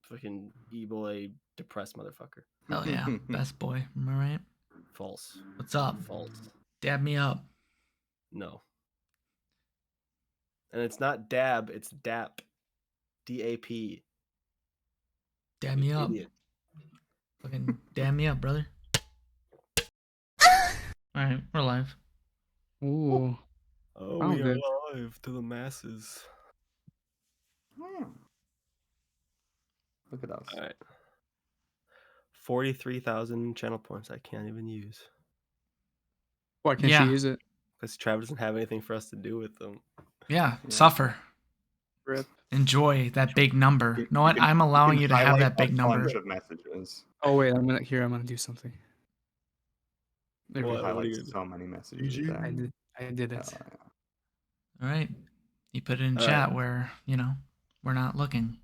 fucking evil, depressed motherfucker. Hell yeah, best boy. Am I right? False. What's up? False. Dab me up. No. And it's not dab, it's DAP. DAP. Dab me up. Idiot. Fucking dab me up, brother. Alright, we're live. Ooh. Oh, we are live to the masses. Look at us. All right. 43,000 channel points I can't even use. Why can't Yeah. you use it? Because Trav doesn't have anything for us to do with them. Yeah, suffer. Rip. Enjoy that big number. You know what? I'm allowing you to have that big number. Bunch of messages. Oh wait, I'm gonna do something. There we What? go. are Highlight you gonna do? so many messages. GG. there. I did it. All right. You put it in All chat where, we're not looking.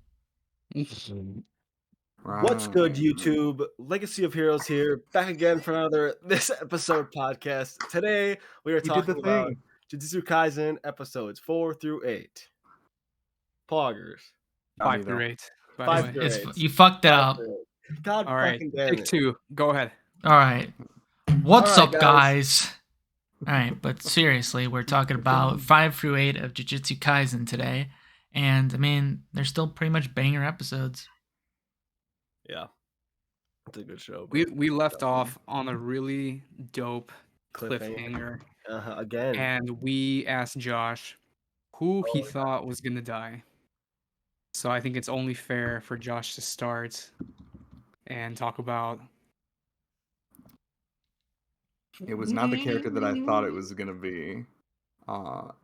What's good, YouTube? Legacy of Heroes here, back again for another This Episode podcast. Today, we are talking about Jujutsu Kaisen episodes 4 through 8. Poggers. 5 through 8. 5 through 8. You fucked it up. God All right, fucking damn take it. 2. Go ahead. All right. What's All right, up, guys? All right, but seriously, we're talking about 5 through 8 of Jujutsu Kaisen today. And, I mean, they're still pretty much banger episodes. Yeah. It's a good show. We left off on a really dope cliffhanger. Again. And we asked Josh who he thought was gonna die. So I think it's only fair for Josh to start and talk about. It was not the character that I thought it was gonna be.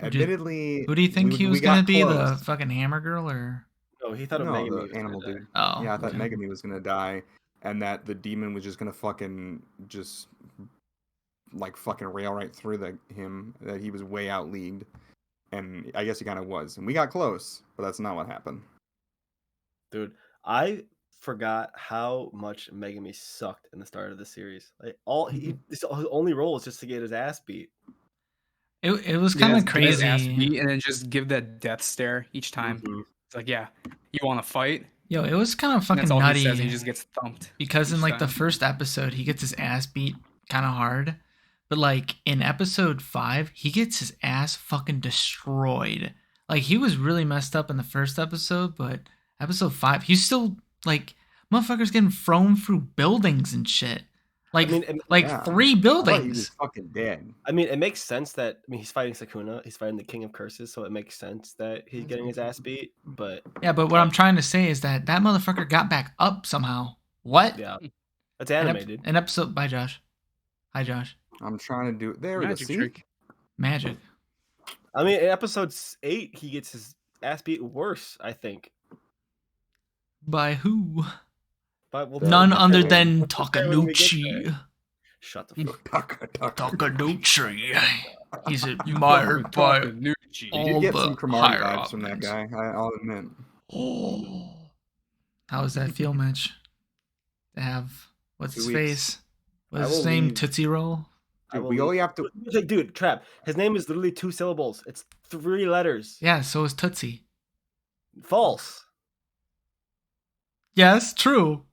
Admittedly, Who do you think he was got going to be? close. The fucking hammer girl or? No, he thought of No, Megami the was animal gonna die. dude. Oh, Yeah, I thought okay. Megami was gonna die, and that the demon was just gonna fucking rail right through him. That he was way out leagued, and I guess he kind of was. And we got close, but that's not what happened. Dude, I forgot how much Megami sucked in the start of the series. Like his only role was just to get his ass beat. It was kind of crazy. And then just give that death stare each time. Mhm. It's like, yeah, you want to fight? Yo, it was kind of fucking That's all nutty. he says. He just gets thumped. Because in each like the time. first episode, he gets his ass beat kind of hard. But like in episode 5, he gets his ass fucking destroyed. Like he was really messed up in the first episode, but episode 5, he's still like motherfuckers getting thrown through buildings and shit. Like, 3 buildings. He was fucking dead. I mean, it makes sense that he's fighting Sukuna, he's fighting the King of Curses, so it makes sense that he's getting his ass beat. But yeah, but what I'm trying to say is that motherfucker got back up somehow. What? Yeah, that's animated. An episode by Josh. Hi, Josh. I'm trying to do it. There we go. Magic See? trick. Magic. I mean, in episode 8, he gets his ass beat worse, I think. By who? But None other than Takanuchi. Shut the fuck up. Takanuchi. He's admired by You all did get the some Cromartie higher vibes from that ups. guy. I'll admit. Oh. How does that feel, Mitch? To have what's 2 his weeks. face? What's I his will name? leave. Tootsie Roll. Dude, we only have to. Dude, Trap. His name is literally 2 syllables. It's 3 letters. Yeah, so is Tootsie. False. Yes, true.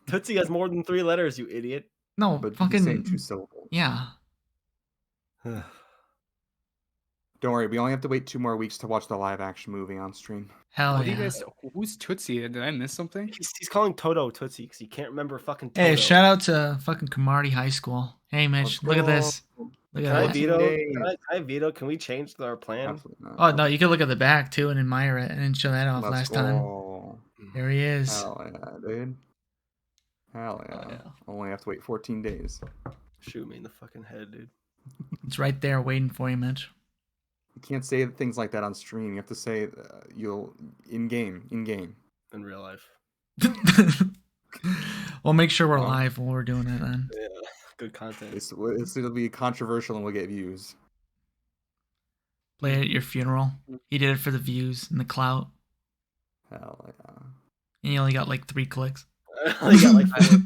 Tootsie has more than 3 letters, you idiot. No, But fucking he's saying 2 syllables. yeah. Don't worry, we only have to wait 2 more weeks to watch the live action movie on stream. Hell What do yeah. you guys? Who's Tootsie? Did I miss something? He's calling Toto Tootsie because he can't remember fucking Toto. Hey, shout out to fucking Cromartie High School. Hey, Mitch, look at this. Look Can at I that. veto? Days. Can I veto? Can we change our plan? Absolutely not. Oh no, you can look at the back too and admire it. I didn't show that off Let's last time. go. There he is. Hell yeah, dude. Hell yeah. yeah. Only have to wait 14 days. Shoot me in the fucking head, dude. It's right there waiting for you, Mitch. You can't say things like that on stream. You have to say you'll in game. In real life. We'll make sure we're live while we're doing it then. Yeah, good content. It'll be controversial and we'll get views. Play it at your funeral. He did it for the views and the clout. Hell yeah. And you only got like 3 clicks. I got like 4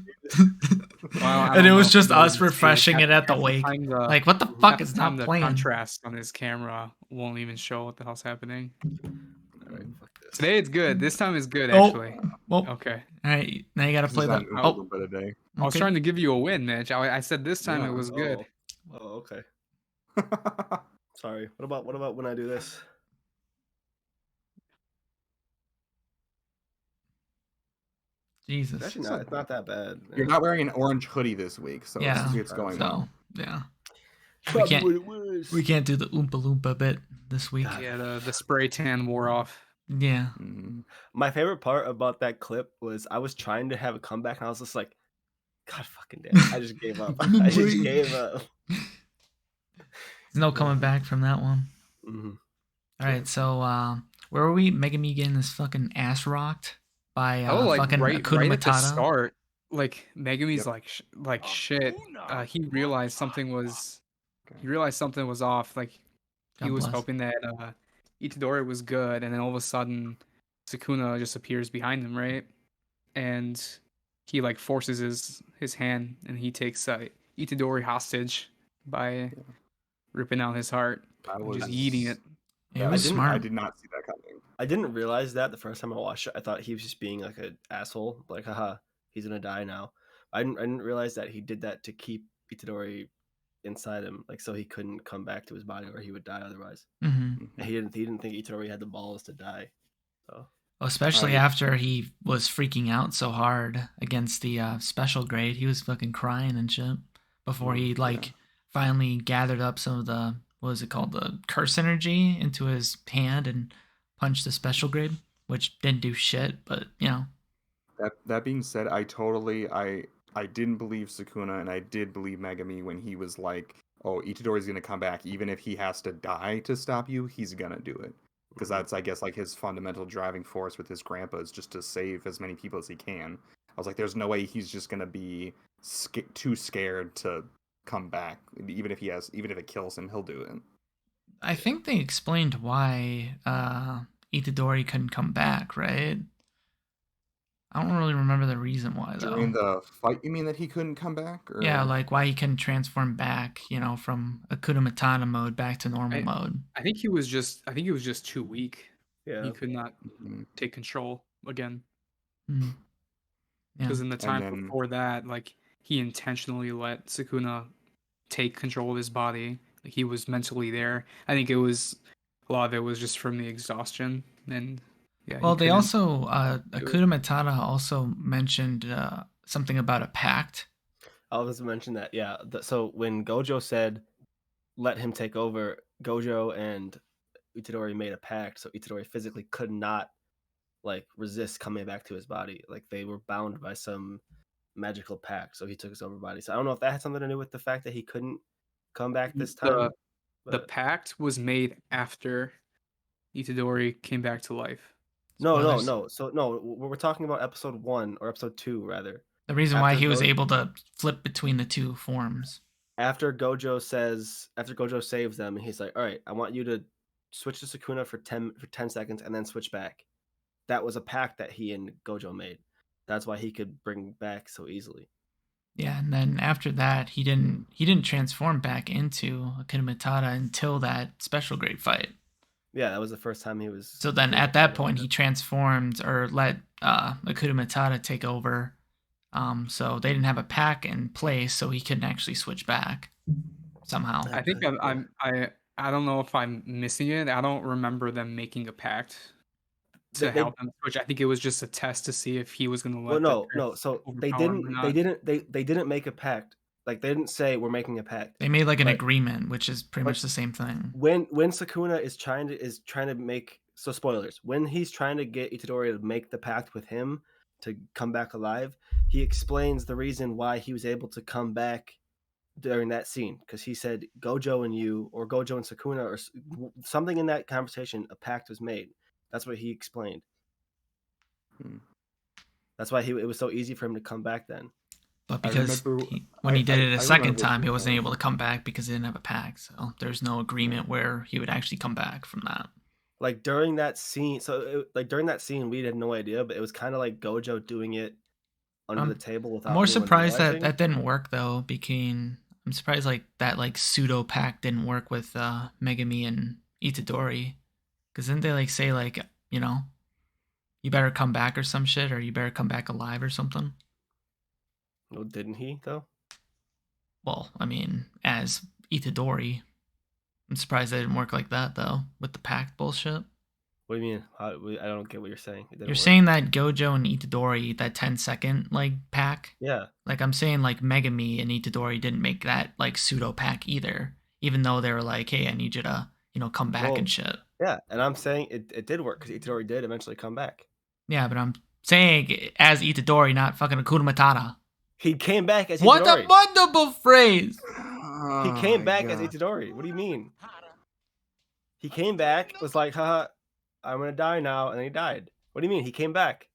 Well, And it was just us refreshing it at the wake. Like, Like, what the fuck is not the playing? contrast on his camera won't even show what the hell's happening. Alright, fuck this. Today it's good. This time is good, actually. Well, okay. All right, now you got to play the. Oh, but a day. I was trying to give you a win, Mitch. I said this time it was good. Oh, okay. Sorry. What about when I do this? Jesus. It's actually it's not that bad. You're not wearing an orange hoodie this week, so it's going well. Yeah. We We can't do the Oompa Loompa bit this week. Yeah, the spray tan wore off. Yeah. My favorite part about that clip was I was trying to have a comeback, and I was just like, God fucking damn, I just gave up. I just gave up. There's no coming back from that one. Mm-hmm. All right, so where were we? Megami getting this fucking ass rocked by fucking right Akuna at the Matata. start. Like Megami's like shit. He realized something was off. Like he was hoping that Itadori was good, and then all of a sudden Sukuna just appears behind him, right? And he like forces his hand, and he takes Itadori hostage by ripping out his heart and just eating it. It was smart. I did not see that coming. I didn't realize that the first time I watched it. I thought he was just being like an asshole, like, haha, he's gonna die now. I didn't realize that he did that to keep Itadori inside him, like so he couldn't come back to his body or he would die otherwise. Mm-hmm. And he didn't think Itadori had the balls to die. So especially after he was freaking out so hard against the special grade, he was fucking crying and shit before he finally gathered up some of the the curse energy into his hand and punched the special grade, which didn't do shit, but you know. That being said, I didn't believe Sukuna, and I did believe Megami when he was like, oh, Itadori's gonna come back, even if he has to die to stop you, he's gonna do it. Because that's, I guess, like his fundamental driving force with his grandpa is just to save as many people as he can. I was like, there's no way he's just gonna be too scared to come back. Even if it kills him, he'll do it. I think they explained why Itadori couldn't come back, right? I don't really remember the reason why, though. During the fight, you mean that he couldn't come back? Or? Yeah, like why he couldn't transform back, from Akuna Matata mode back to normal mode. I think he was just too weak. Yeah. He could not take control again. Mm. Because in the time before that, like he intentionally let Sukuna take control of his body. Like he was mentally there. I think a lot of it was just from the exhaustion and. Yeah, well, they also Akuna Matata also mentioned something about a pact. I was mention that, yeah. So when Gojo said, "Let him take over," Gojo and Itadori made a pact, so Itadori physically could not like resist coming back to his body. Like they were bound by some magical pact, so he took his over body. So I don't know if that had something to do with the fact that he couldn't come back this time. The pact was made after Itadori came back to life. No. So we're talking about episode 1 or episode 2 rather. The reason why he was able to flip between the two forms. After Gojo saves them, he's like, "All right, I want you to switch to Sukuna for 10 seconds and then switch back." That was a pact that he and Gojo made. That's why he could bring back so easily. Yeah, and then after that, he didn't transform back into Akuna Matata until that special grade fight. Yeah, that was the first time he was. So then at that point, he transformed or let Akuna Matata take over. So they didn't have a pack in place, so he couldn't actually switch back somehow. I think I don't know if I'm missing it. I don't remember them making a pact to help him switch. I think it was just a test to see if he was going to let. Well, no. So they didn't make a pact. Like they didn't say we're making a pact. They made like an agreement, which is pretty much the same thing. When Sukuna is trying to make, so spoilers, when he's trying to get Itadori to make the pact with him to come back alive, he explains the reason why he was able to come back during that scene, because he said Gojo and you, or Gojo and Sukuna, or something in that conversation, a pact was made. That's what he explained. That's why it was so easy for him to come back then. But because when he did it a second time, he wasn't able to come back because he didn't have a pack. So there's no agreement where he would actually come back from that. Like during that scene, we had no idea, but it was kind of like Gojo doing it under the table without. I'm more surprised that didn't work though. I'm surprised like that like pseudo pact didn't work with Megami and Itadori, because didn't they like say like you better come back or some shit, or you better come back alive or something. No, didn't he though? Well, I mean, as Itadori, I'm surprised they didn't work like that though with the pact bullshit. What do you mean? I don't get what you're saying. You're saying that Gojo and Itadori, that 10-second like pack. Yeah. Like I'm saying, like Megami and Itadori didn't make that like pseudo pack either, even though they were like, "Hey, I need you to, come back and shit." Yeah, and I'm saying it did work because Itadori did eventually come back. Yeah, but I'm saying as Itadori, not fucking Hakuna Matata. He came back as Itadori. What a wonderful phrase! He came back as Itadori. What do you mean? He came back, was like, haha, I'm gonna die now, and then he died. What do you mean? He came back.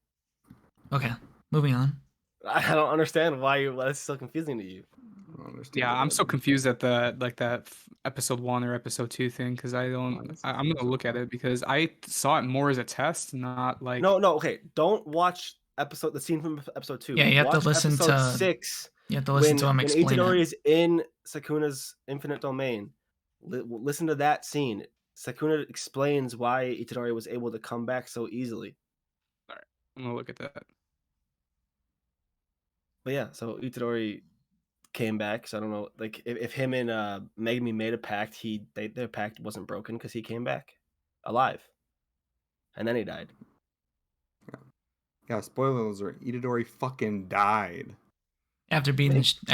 Okay, moving on. I don't understand why that's so confusing to you. Yeah, I'm so confused at that episode 1 or episode 2 thing because I'm gonna look at it because I saw it more as a test, not like. No, okay. Don't watch the scene from episode 2. Yeah, you have to listen episode to 6. You have to listen to him explain when Itadori it. is in Sakuna's infinite domain. Listen to that scene. Sakuna explains why Itadori was able to come back so easily. All right, I'm gonna look at that. But yeah, so Itadori came back. So I don't know, like if him and Megumi made a pact, their pact wasn't broken because he came back alive, and then he died. Yeah, spoilers are Itadori fucking died. After Hakuna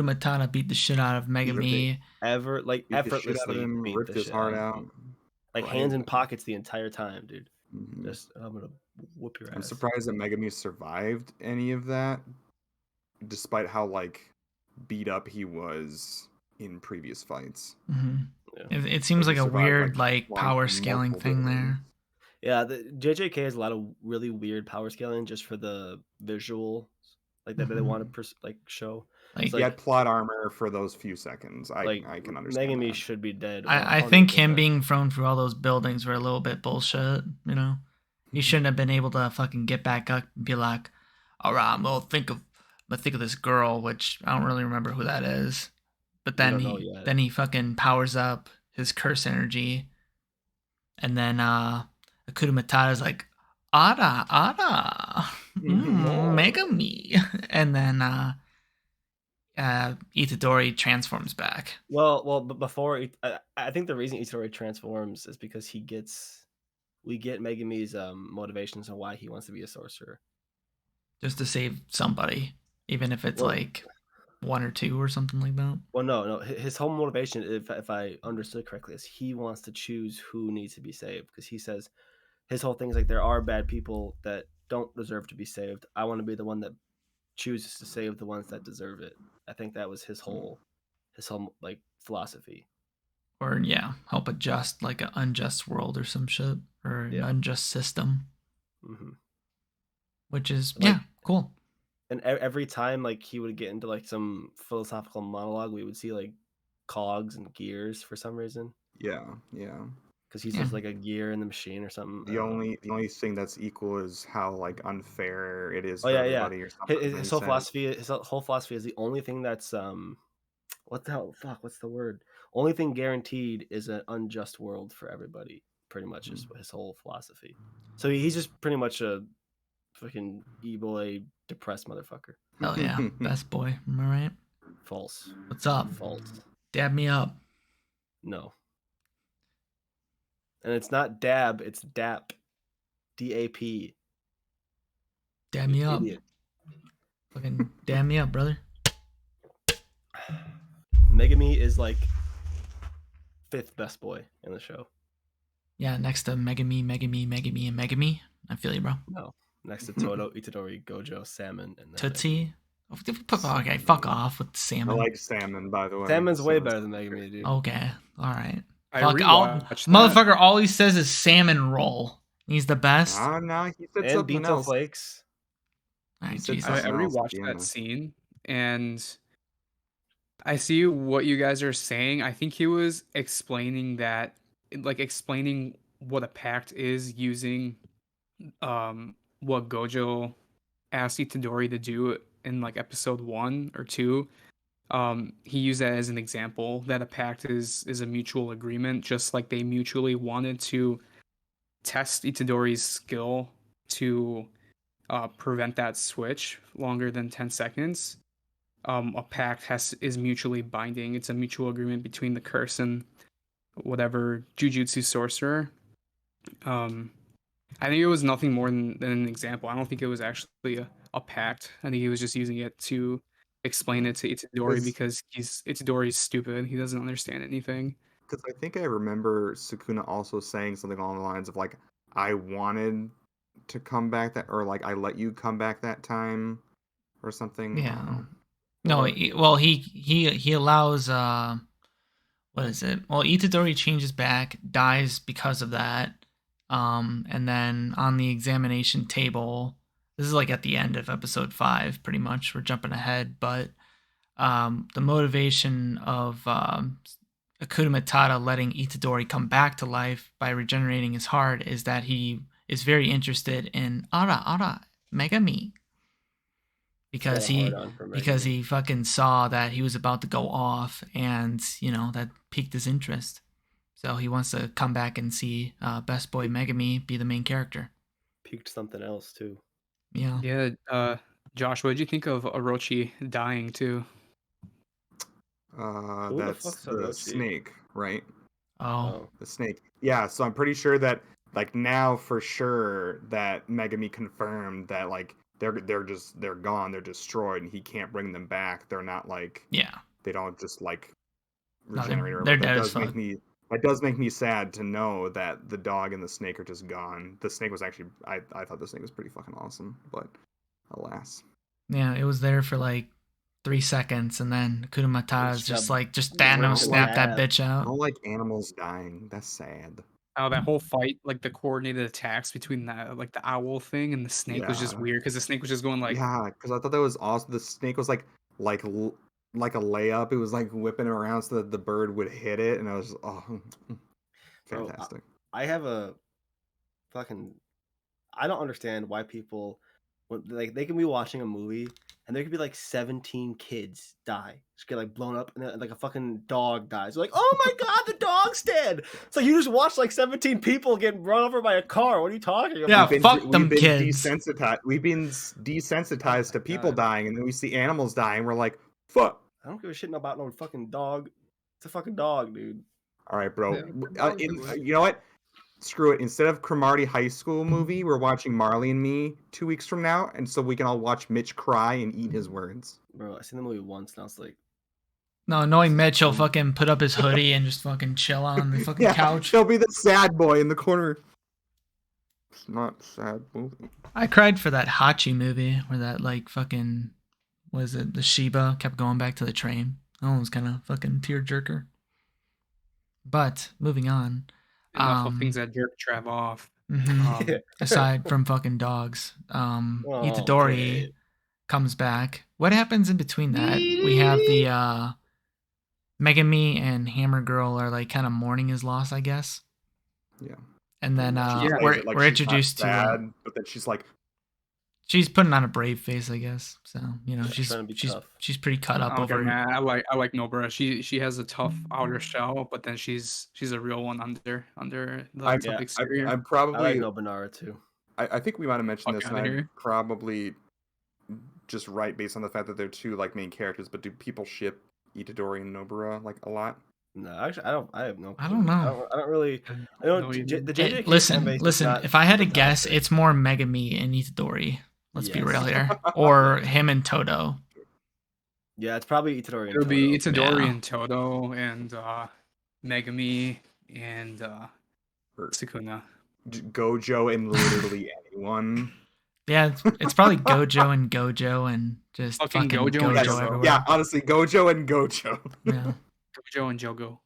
Matata beat the shit out of Megami. Effortlessly ripped his heart out. Like hands in pockets the entire time, dude. Mm-hmm. Just I'm gonna whoop your ass. I'm surprised that Megami survived any of that, despite how like beat up he was in previous fights. Mm-hmm. Yeah. It seems like a weird like power scaling thing there. Yeah, the JJK has a lot of really weird power scaling just for the visual, like that they want to show. Like he had plot armor for those few seconds. I can understand. Megami that. should be dead. I think him being thrown through all those buildings were a little bit bullshit. He shouldn't have been able to fucking get back up and be like, "All right, I'm gonna think of this girl," which I don't really remember who that is. But then he fucking powers up his curse energy, and then Hakuna Matata's like, Ada, Megami, and then Itadori transforms back. Well, but before I think the reason Itadori transforms is because we get Megami's motivations on why he wants to be a sorcerer, just to save somebody, even if it's like 1 or 2 or something like that. Well, no, his whole motivation, if I understood correctly, is he wants to choose who needs to be saved because he says his whole thing is like there are bad people that don't deserve to be saved. I want to be the one that chooses to save the ones that deserve it. I think that was his whole like philosophy. Or help adjust like an unjust world or some shit or an unjust system. Mm-hmm. Which is cool. And every time like he would get into like some philosophical monologue, we would see like cogs and gears for some reason. Yeah. Because he's just like a gear in the machine or something. The only thing that's equal is how like unfair it is for everybody or something. His whole philosophy is the only thing that's what the hell? Fuck, what's the word? Only thing guaranteed is an unjust world for everybody. Pretty much is his whole philosophy. So he's just pretty much a fucking e-boy depressed motherfucker. Hell yeah, best boy. Am I right? False. What's up? False. Dab me up. No. And it's not dab, it's DAP. DAP. Dab me up. Fucking dab me up, brother. Megami is like 5th best boy in the show. Yeah, next to Megami, and Megami. I feel you, bro. No. Next to Todo, Itadori, Gojo, Salmon, and Tootsie. Okay, fuck off with Salmon. I like Salmon, by the way. Salmon's way better than Megami, dude. Okay, all right. Motherfucker, all he says is salmon roll. He's the best. No, he said something else. Flakes. All right, I rewatched that scene, and I see what you guys are saying. I think he was explaining what a pact is using what Gojo asked Itadori to do in like episode 1 or 2. He used that as an example that a pact is a mutual agreement, just like they mutually wanted to test Itadori's skill to prevent that switch longer than 10 seconds, a pact is mutually binding. It's a mutual agreement between the curse and whatever Jujutsu sorcerer. I think it was nothing more than an example. I don't think it was actually a pact. I think he was just using it to explain it to Itadori because Itadori's stupid. He doesn't understand anything. Because I think I remember Sukuna also saying something along the lines of like, I wanted to come back that, or like I let you come back that time, or something. Yeah. No, he allows what is it? Well, Itadori changes back, dies because of that. And then on the examination table, this is like at the end of episode 5, pretty much. We're jumping ahead, but the motivation of Akuna Matata letting Itadori come back to life by regenerating his heart is that he is very interested in Ara Megami. Because he fucking saw that he was about to go off, and that piqued his interest. So he wants to come back and see Best Boy Megami be the main character. Piqued something else too. Yeah. Yeah. Josh, what did you think of Orochi dying too? That's the snake, right? Oh. The snake. Yeah, so I'm pretty sure that like now for sure that Megami confirmed that like they're gone, they're destroyed, and he can't bring them back. They're not like they don't just like regenerate. No, they're dead as fuck. That does make me sad to know that the dog and the snake are just gone. The snake was actually I thought the snake was pretty fucking awesome, but alas. Yeah, it was there for like 3 seconds, and then Akuna Matata is just Thanos snapped that bitch out. I don't like animals dying. That's sad. Oh, that whole fight, like the coordinated attacks between the owl thing and the snake was just weird because the snake was just going like. Yeah, because I thought that was awesome. The snake was like a layup. It was like whipping around so that the bird would hit it, and I was fantastic. Bro, I have a fucking. I don't understand why people, like, they can be watching a movie and there could be like 17 kids die, just get like blown up, and then like a fucking dog dies. They're like, oh my god, the dog's dead. It's like you just watched like 17 people get run over by a car. What are you talking about? Yeah, fuck them kids. We've been desensitized to people dying, and then we see animals dying. We're like, fuck. I don't give a shit about no fucking dog. It's a fucking dog, dude. All right, bro. You know what? Screw it. Instead of Cromartie High School movie, we're watching Marley and Me 2 weeks from now, and so we can all watch Mitch cry and eat his words. Bro, I seen the movie once, and I was like, no, knowing Mitch, he'll fucking put up his hoodie and just fucking chill on the fucking couch. He'll be the sad boy in the corner. It's not a sad movie. I cried for that Hachi movie where that like fucking, was it the Shiba kept going back to the train. That one was kind of fucking tearjerker. But moving on. Enough of things that jerk Trav off. Aside from fucking dogs, Itadori comes back. What happens in between that? We have the Megami and Hammer Girl are like kind of mourning his loss, I guess. Yeah. And then we're introduced to, but then she's like, she's putting on a brave face, I guess. So she's pretty cut up over. Man. I like Nobara. She has a tough outer shell, but then she's a real one under the tough exterior. I'm probably I like Nobara too. I think we might have mentioned this, and I'm probably just right based on the fact that they're two like main characters. But do people ship Itadori and Nobara like a lot? No, actually, I don't. I have no. I don't know. I don't really. I don't. The JJ listen. If I had to guess, it's more Megami and Itadori. Let's be real here. Or him and Todo. Yeah, it's probably Itadori and It'll be Itadori and Todo and Megami and Sukuna. Gojo and literally anyone. Yeah, it's probably Gojo and Gojo and just fucking Gojo everywhere. Yeah, honestly, Gojo and Gojo. Yeah. Gojo and Jogo.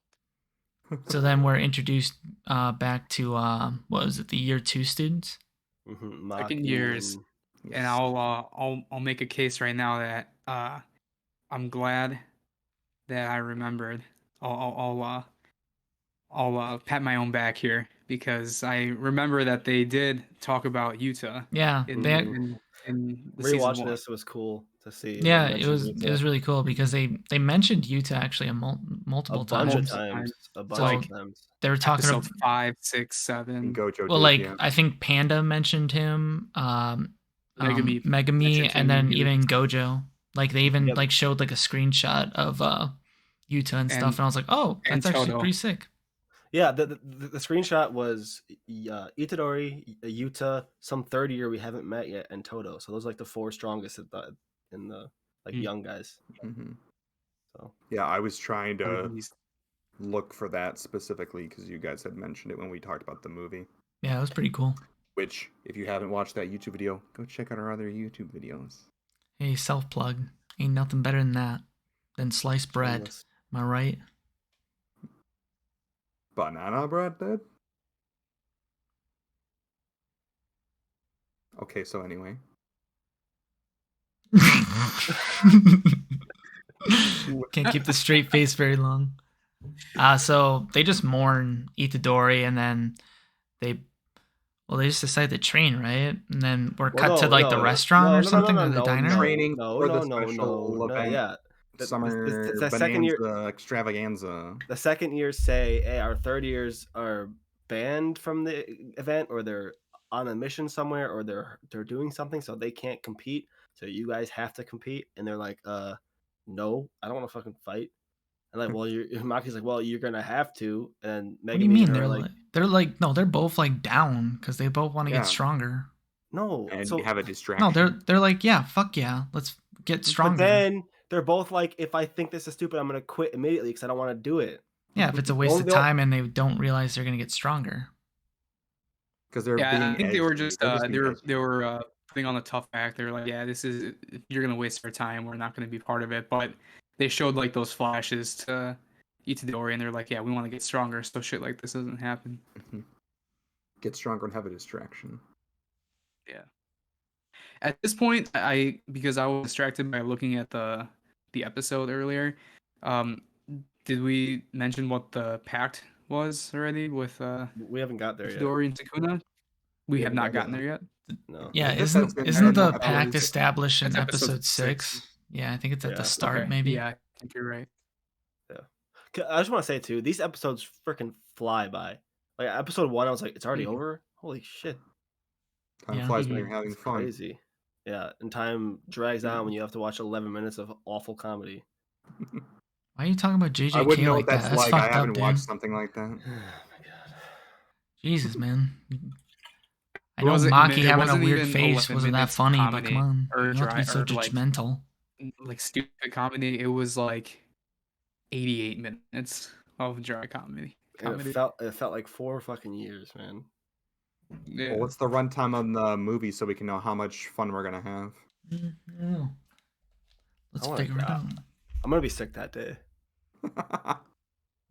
So then we're introduced back to what was it, the year 2 students? Second years. And I'll make a case right now that I'm glad that I remembered. I'll pat my own back here because I remember that they did talk about Yuta. Yeah, in the season Rewatching 1. this was cool to see. Yeah, it was really cool because they mentioned Utah actually multiple bunch times. of times. A bunch So of times. they were talking Episode about 5, 6, And 7. Gojo well, did, like yeah. I think Panda mentioned him, Megami Megami, mentioned and him, then he was- even Gojo. Like they even Yep. like showed like a screenshot of Utah and stuff, and I was like, oh, and that's actually Toto. pretty sick. Yeah, the screenshot was Itadori, Yuta, some third year we haven't met yet, and Toto. So those are like the 4 strongest in the young guys. Mm-hmm. So yeah, I was trying to He's- look for that specifically because you guys had mentioned it when we talked about the movie. Yeah, it was pretty cool. Which, if you haven't watched that YouTube video, go check out our other YouTube videos. Hey, self plug. Ain't nothing better than that. Than sliced bread. Shameless. Am I right? Banana bread, dude? Okay, so anyway. Can't keep the straight face very long. So they just mourn Itadori, and then they just decide to train, right? And then we're cut to like the restaurant or something, or the diner. Training for the special event. Yeah, Summer the second year extravaganza. The second years say, hey, our third years are banned from the event, or they're on a mission somewhere, or they're doing something, so they can't compete. So you guys have to compete, and they're like, no, I don't want to fucking fight. And like, well, Maki's like, well, you're gonna have to. And Megami, what do you mean no, they're both like down because they both want to get stronger. No, and so you have a distraction. No, they're like, yeah, fuck yeah, let's get stronger. But then they're both like, if I think this is stupid, I'm gonna quit immediately because I don't want to do it. Yeah, if it's a waste of time and they don't realize they're gonna get stronger. Because they're being I think edgy. they were just they were putting on the tough act. They're like, yeah, this is, you're gonna waste our time. We're not gonna be part of it. But they showed like those flashes to Itadori, and they're like, yeah, we want to get stronger, so shit like this doesn't happen. Get stronger and have a distraction. Yeah. At this point, because I was distracted by looking at the episode earlier, did we mention what the pact was already with we haven't got there yet. Itadori and Sukuna? We have not gotten there yet. No. Yeah, isn't the pact established in episode 6? Yeah, I think it's at the start, maybe. Yeah, I think you're right. Yeah. I just want to say too, these episodes freaking fly by. Like episode 1, I was like, it's already over. Holy shit! Time flies when you're having fun. Crazy. Yeah, and time drags on when you have to watch 11 minutes of awful comedy. Why are you talking about JJK I wouldn't know like what that's that? That's like. fucked I haven't up, watched dude. something like that. Oh my god. Jesus, man. I know Maki having a weird face wasn't that funny, but come on. You don't have to be so judgmental. Like stupid comedy, it was like 88 minutes of dry comedy. It felt like 4 fucking years, man. Yeah. Well, what's the runtime on the movie so we can know how much fun we're gonna have? Let's figure it out. I'm gonna be sick that day.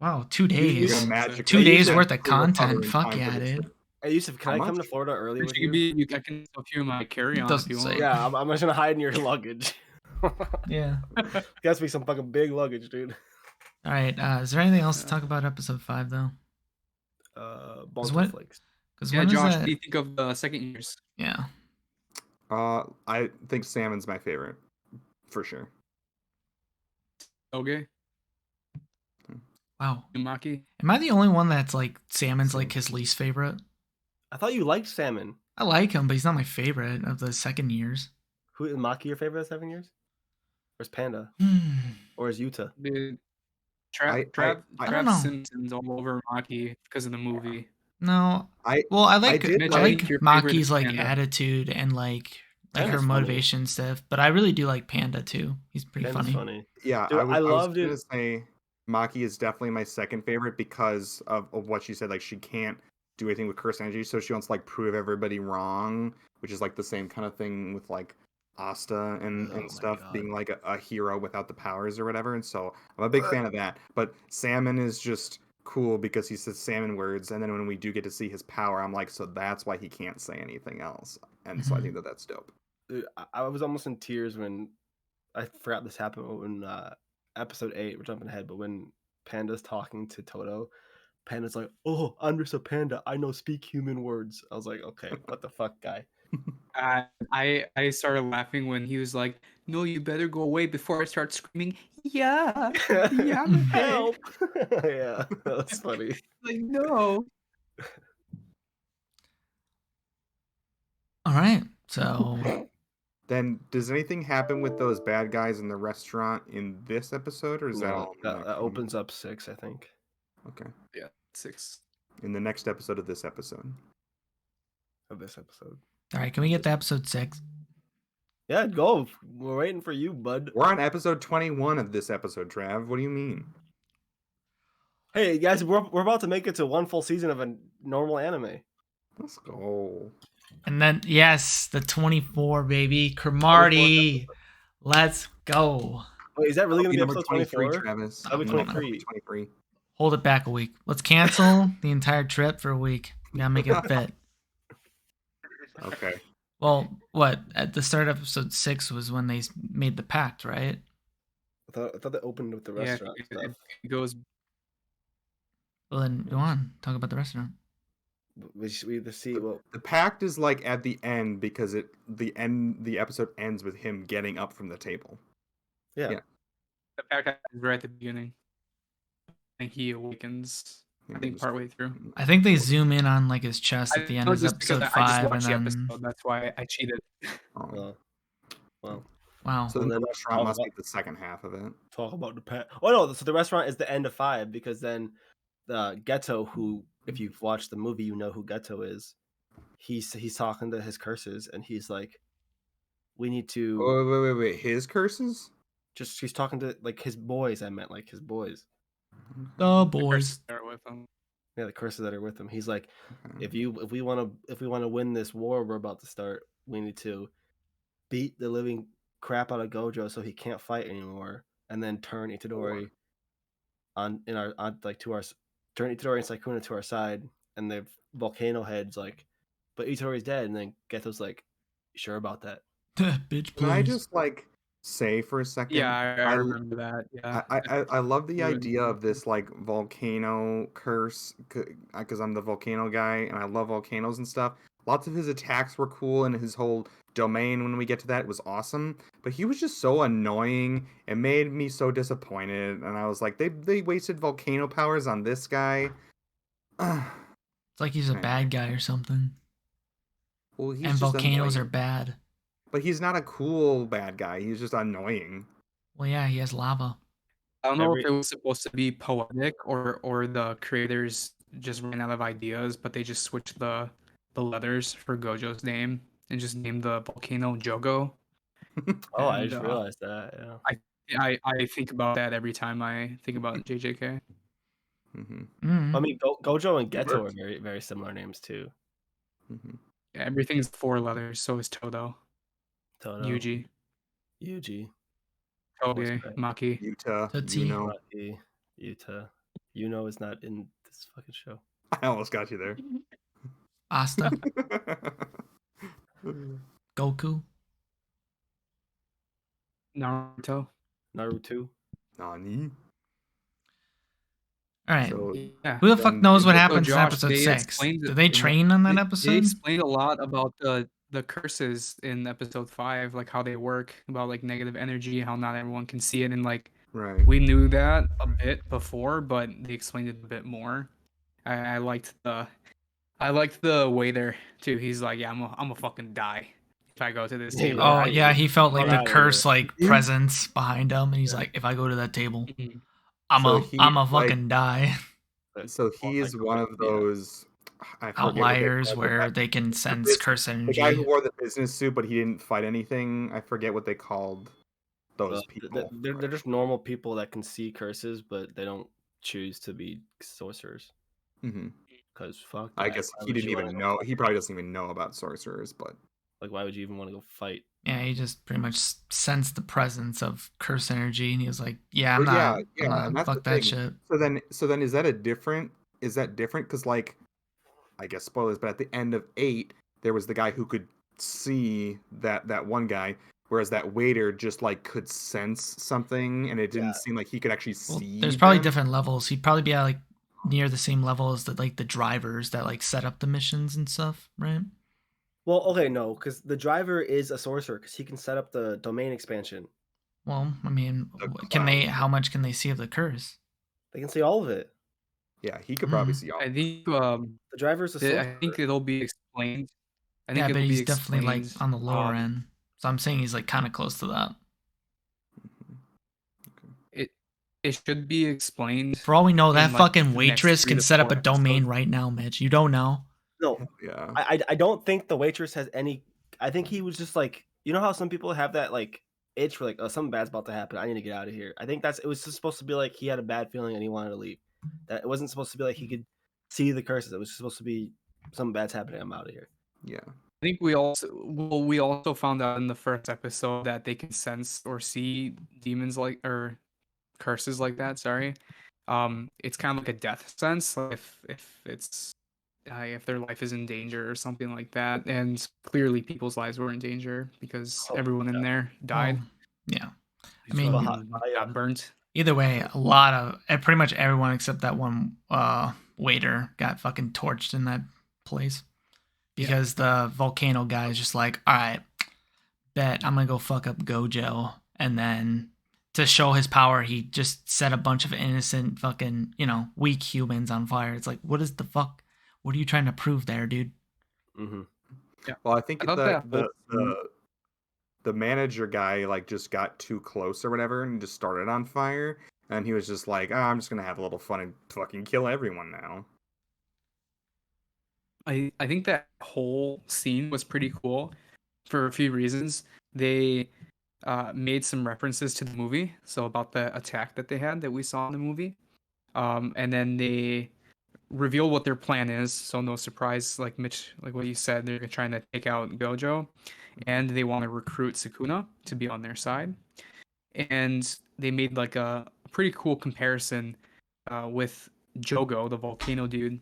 Wow, 2 days. 2 days worth of content. Fuck yeah, dude. Hey, Yusuf, can I come to Florida early with you? I can help you in my carry-on if you want. Yeah, I'm just gonna hide in your luggage. Yeah. It has to be some fucking big luggage, dude. All right. Is there anything else to talk about episode 5, though? Bones and Flakes. Yeah, Josh, what do you think of the second years? Yeah. I think Salmon's my favorite, for sure. Okay. Wow. Maki? Am I the only one that's like Salmon's like his least favorite? I thought you liked Salmon. I like him, but he's not my favorite of the second years. Who is Maki your favorite of 7 years? Or is Panda? Or is Yuta? Dude, Travis Simpson's all over Maki because of the movie. No, I like Maki's like Panda. attitude and like Panda's her motivation stuff, but I really do like Panda too. He's pretty Panda's funny. Yeah, dude, I was gonna say Maki is definitely my second favorite because of what she said. Like she can't do anything with curse energy, so she wants to like prove everybody wrong, which is like the same kind of thing with like Asta and stuff, being like a hero without the powers or whatever. And so I'm a big fan of that. But Salmon is just cool because he says salmon words, and then when we do get to see his power, I'm like, so that's why he can't say anything else. And so I think that's dope. Dude, I was almost in tears when I forgot this happened when episode 8, we're jumping ahead, but when Panda's talking to Toto, Panda's like, oh, I'm just a panda, I know speak human words. I was like, okay, what the fuck, guy. I started laughing when he was like, "No, you better go away before I start screaming." Yeah, yeah, I'm okay. Help! Yeah, that's funny. Like, no. All right, so Then does anything happen with those bad guys in the restaurant in this episode, or is that No, all in the that next one? opens up 6, I think. Okay. Yeah, 6. In the next episode of this episode. Of this episode. all right, can we get to episode 6? Yeah, go. We're waiting for you, bud. We're on episode 21 of this episode, Trav. What do you mean? Hey, guys, we're about to make it to one full season of a normal anime. Let's go. And then yes, the 24 baby, Cromartie. Let's go. Wait, is that really going to be number episode 23, 24? Travis. That'll be 23. 23. Hold it back a week. Let's cancel the entire trip for a week. We gotta make it fit. Okay. Well, what at the start of episode 6 was when they made the pact, right? I thought they opened with the restaurant stuff. It goes. Well, then go on. Talk about the restaurant. We either see well, The pact is like at the end because the episode ends with him getting up from the table. yeah. The pact is right at the beginning. And he awakens. I think partway through. I think they zoom in on like his chest at the end of episode 5, and then episode, that's why I cheated. Oh. Well, wow. So Well, then then the restaurant must talk be the second half of it. talk about the pet. Oh no, so the restaurant is the end of 5 because then the Ghetto, who if you've watched the movie, you know who Ghetto is. He's talking to his curses, and he's like, "We need to." Oh, wait. His curses? Just he's talking to like his boys. I meant like his boys. The boys. With him. Yeah, the curses that are with him. He's like, Okay. if we want to win this war we're about to start, we need to beat the living crap out of Gojo so he can't fight anymore, and then turn Itadori turn Itadori and Sykuna to our side, and the volcano head's like, but Itadori's dead, and then Geto's like, you sure about that? Bitch, Can I please. just like say for a second? Yeah, I remember that. Yeah. I love the idea of this like volcano curse because I'm the volcano guy and I love volcanoes and stuff. Lots of his attacks were cool and his whole domain when we get to that was awesome. But he was just so annoying. It made me so disappointed, and I was like, they wasted volcano powers on this guy. It's like he's a bad guy or something. Well, he's And just volcanoes annoying. are bad. But he's not a cool bad guy. He's just annoying. Well, yeah, he has lava. I don't know if it was supposed to be poetic or the creators just ran out of ideas, but they just switched the letters for Gojo's name and just named the volcano Jogo. Oh, I just realized that. Yeah. I think about that every time I think about JJK. Mm. I mean, Gojo and Geto are very very similar names too. Yeah, everything's 4 letters. So is Todo, Toto, Yuji, Toge, Maki. Yuta, Tootsie. Maki, Yuta. Yuno is not in this fucking show. I almost got you there. Asta. Goku. Naruto. Nani? All right. So Yeah. Who the fuck then- knows what So happens in Josh, episode they 6? explained Did it they in train on that They episode? explained a lot about the curses in episode 5, like how they work, about like negative energy, how not everyone can see it, and like Right. we knew that a bit before, but they explained it a bit more. I liked the waiter too. He's like, yeah, I'm gonna fucking die if I go to this table. Oh yeah, he felt like the Right. curse like presence behind him, and he's like, if I go to that table, I'm So a he, fucking die. So he is one of those I forget what they Outliers call it, where but they can sense this- curse the energy. guy who wore the business suit, but he didn't fight anything. I forget what they called those people. They're just normal people that can see curses, but they don't choose to be sorcerers. Because fuck. I that. guess Why he would didn't you even wanna know. go He probably doesn't even know about sorcerers, but Like, why would you even want to go fight? Yeah, he just pretty much sensed the presence of curse energy, and he was like, "Yeah, I'm But not. yeah, and that's fuck the that thing. shit." So then is that different? Because like, I guess spoilers, but at the end of 8, there was the guy who could see that one guy, whereas that waiter just like could sense something, and it didn't seem like he could actually Well, see. there's probably them. different levels. He'd probably be at like near the same level as the drivers that like set up the missions and stuff, right? Well, okay, no, because the driver is a sorcerer because he can set up the domain expansion. Well, I mean, The can they? cloud. How much can they see of the curse? They can see all of it. Yeah, he could probably Mm. see all. I think The driver is a I think sorcerer. it'll be explained. I think Yeah, but it'll be he's definitely like explained. on the lower end. So I'm saying he's like kind of close to that. It it should be explained For all we know, that in like fucking the next waitress 3 can to set up 4 a domain episodes. right now, Mitch. You don't know. No, Yeah. I don't think the waitress has any. I think he was just like, you know how some people have that like itch for like, oh, something bad's about to happen. I need to get out of here. I think it was just supposed to be like he had a bad feeling and he wanted to leave. That it wasn't supposed to be like he could see the curses. It was supposed to be something bad's happening. I'm out of here. Yeah. I think we also found out in the first episode that they can sense or see demons like or curses like that. Sorry, it's kind of like a death sense. Like if their life is in danger or something like that, and clearly people's lives were in danger because Oh, everyone in there died. Well, yeah. I So, mean, got burnt. either way, a lot of pretty much everyone except that one waiter got fucking torched in that place because the volcano guy is just like, all right, bet I'm gonna go fuck up Gojo, and then to show his power, he just set a bunch of innocent fucking weak humans on fire. It's like, what is the fuck? What are you trying to prove there, dude? Mm-hmm. Yeah. Well, I think I thought that that the manager guy like just got too close or whatever and just started on fire, and he was just like, I'm just gonna have a little fun and fucking kill everyone now. I think that whole scene was pretty cool for a few reasons. They made some references to the movie, so about the attack that they had that we saw in the movie, and then they reveal what their plan is. So no surprise, like Mitch, like what you said, they're trying to take out Gojo, and they want to recruit Sukuna to be on their side. And they made like a pretty cool comparison with Jogo, the volcano dude,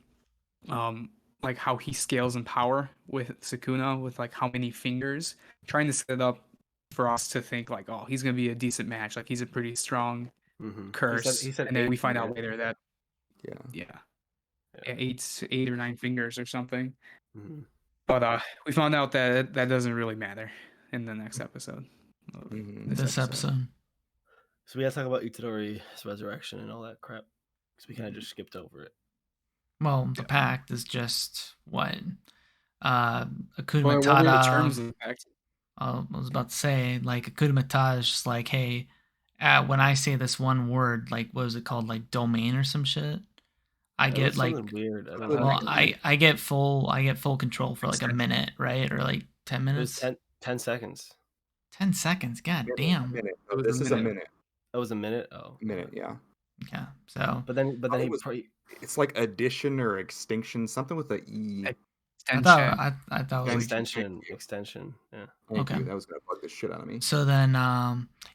um, like how he scales in power with Sukuna, with like how many fingers, trying to set it up for us to think like, oh, he's gonna be a decent match, like he's a pretty strong Mm-hmm. curse. He said And then we eight, find out right? later that Yeah. yeah, 8 or 9 fingers or something. Mm-hmm. But we found out that that doesn't really matter in the next episode of This episode. So we gotta talk about Itadori's resurrection and all that crap because we kind of just skipped over it. Well, the pact is just what Akuna What were the Matata. terms of the pact? I was about to say, like, Akuna Matata is just like, hey, when I say this one word, like, what was it called, like domain or some shit? I get like something weird. I don't well, know. I get full control for like a minute, right, or like 10 It was minutes. 10 seconds. 10 seconds. God damn. Minute. It was This a is a minute. minute. That was a minute. Oh, Minute, yeah. Yeah. So, but then he It's like addition or extinction, something with a E. I thought it was extension. Yeah. Thank Okay. you. That was gonna bug the shit out of me. So then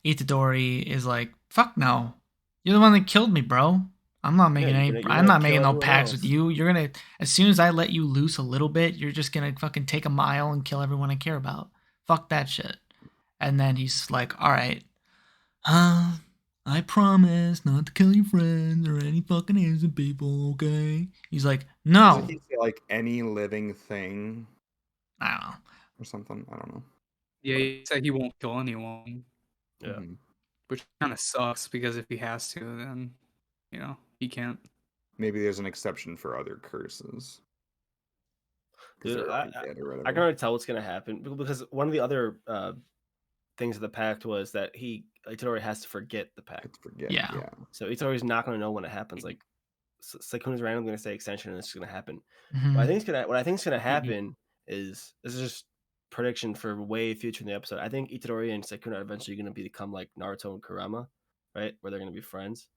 Itadori is like, fuck no. You're the one that killed me, bro. I'm not making I'm not making no pacts with you. You're gonna, as soon as I let you loose a little bit, you're just gonna fucking take a mile and kill everyone I care about. Fuck that shit. And then he's like, all right, I promise not to kill your friends or any fucking innocent people, okay? He's like, no. Doesn't he say like any living thing I don't know. or something? I don't know. Yeah, he said he won't kill anyone. Yeah. Mhm. Which kind of sucks because if he has to, then he can't. Maybe there's an exception for other curses. Dude, I can already tell what's gonna happen because one of the other things of the pact was that Itadori has to forget the pact. Yeah. So Itadori's not gonna know when it happens. Like Sukuna's randomly gonna say extension and it's gonna happen. Mhm. What I think is gonna happen is, this is just prediction for way future in the episode. I think Itadori and Sukuna are eventually gonna become like Naruto and Kurama, right? Where they're gonna be friends.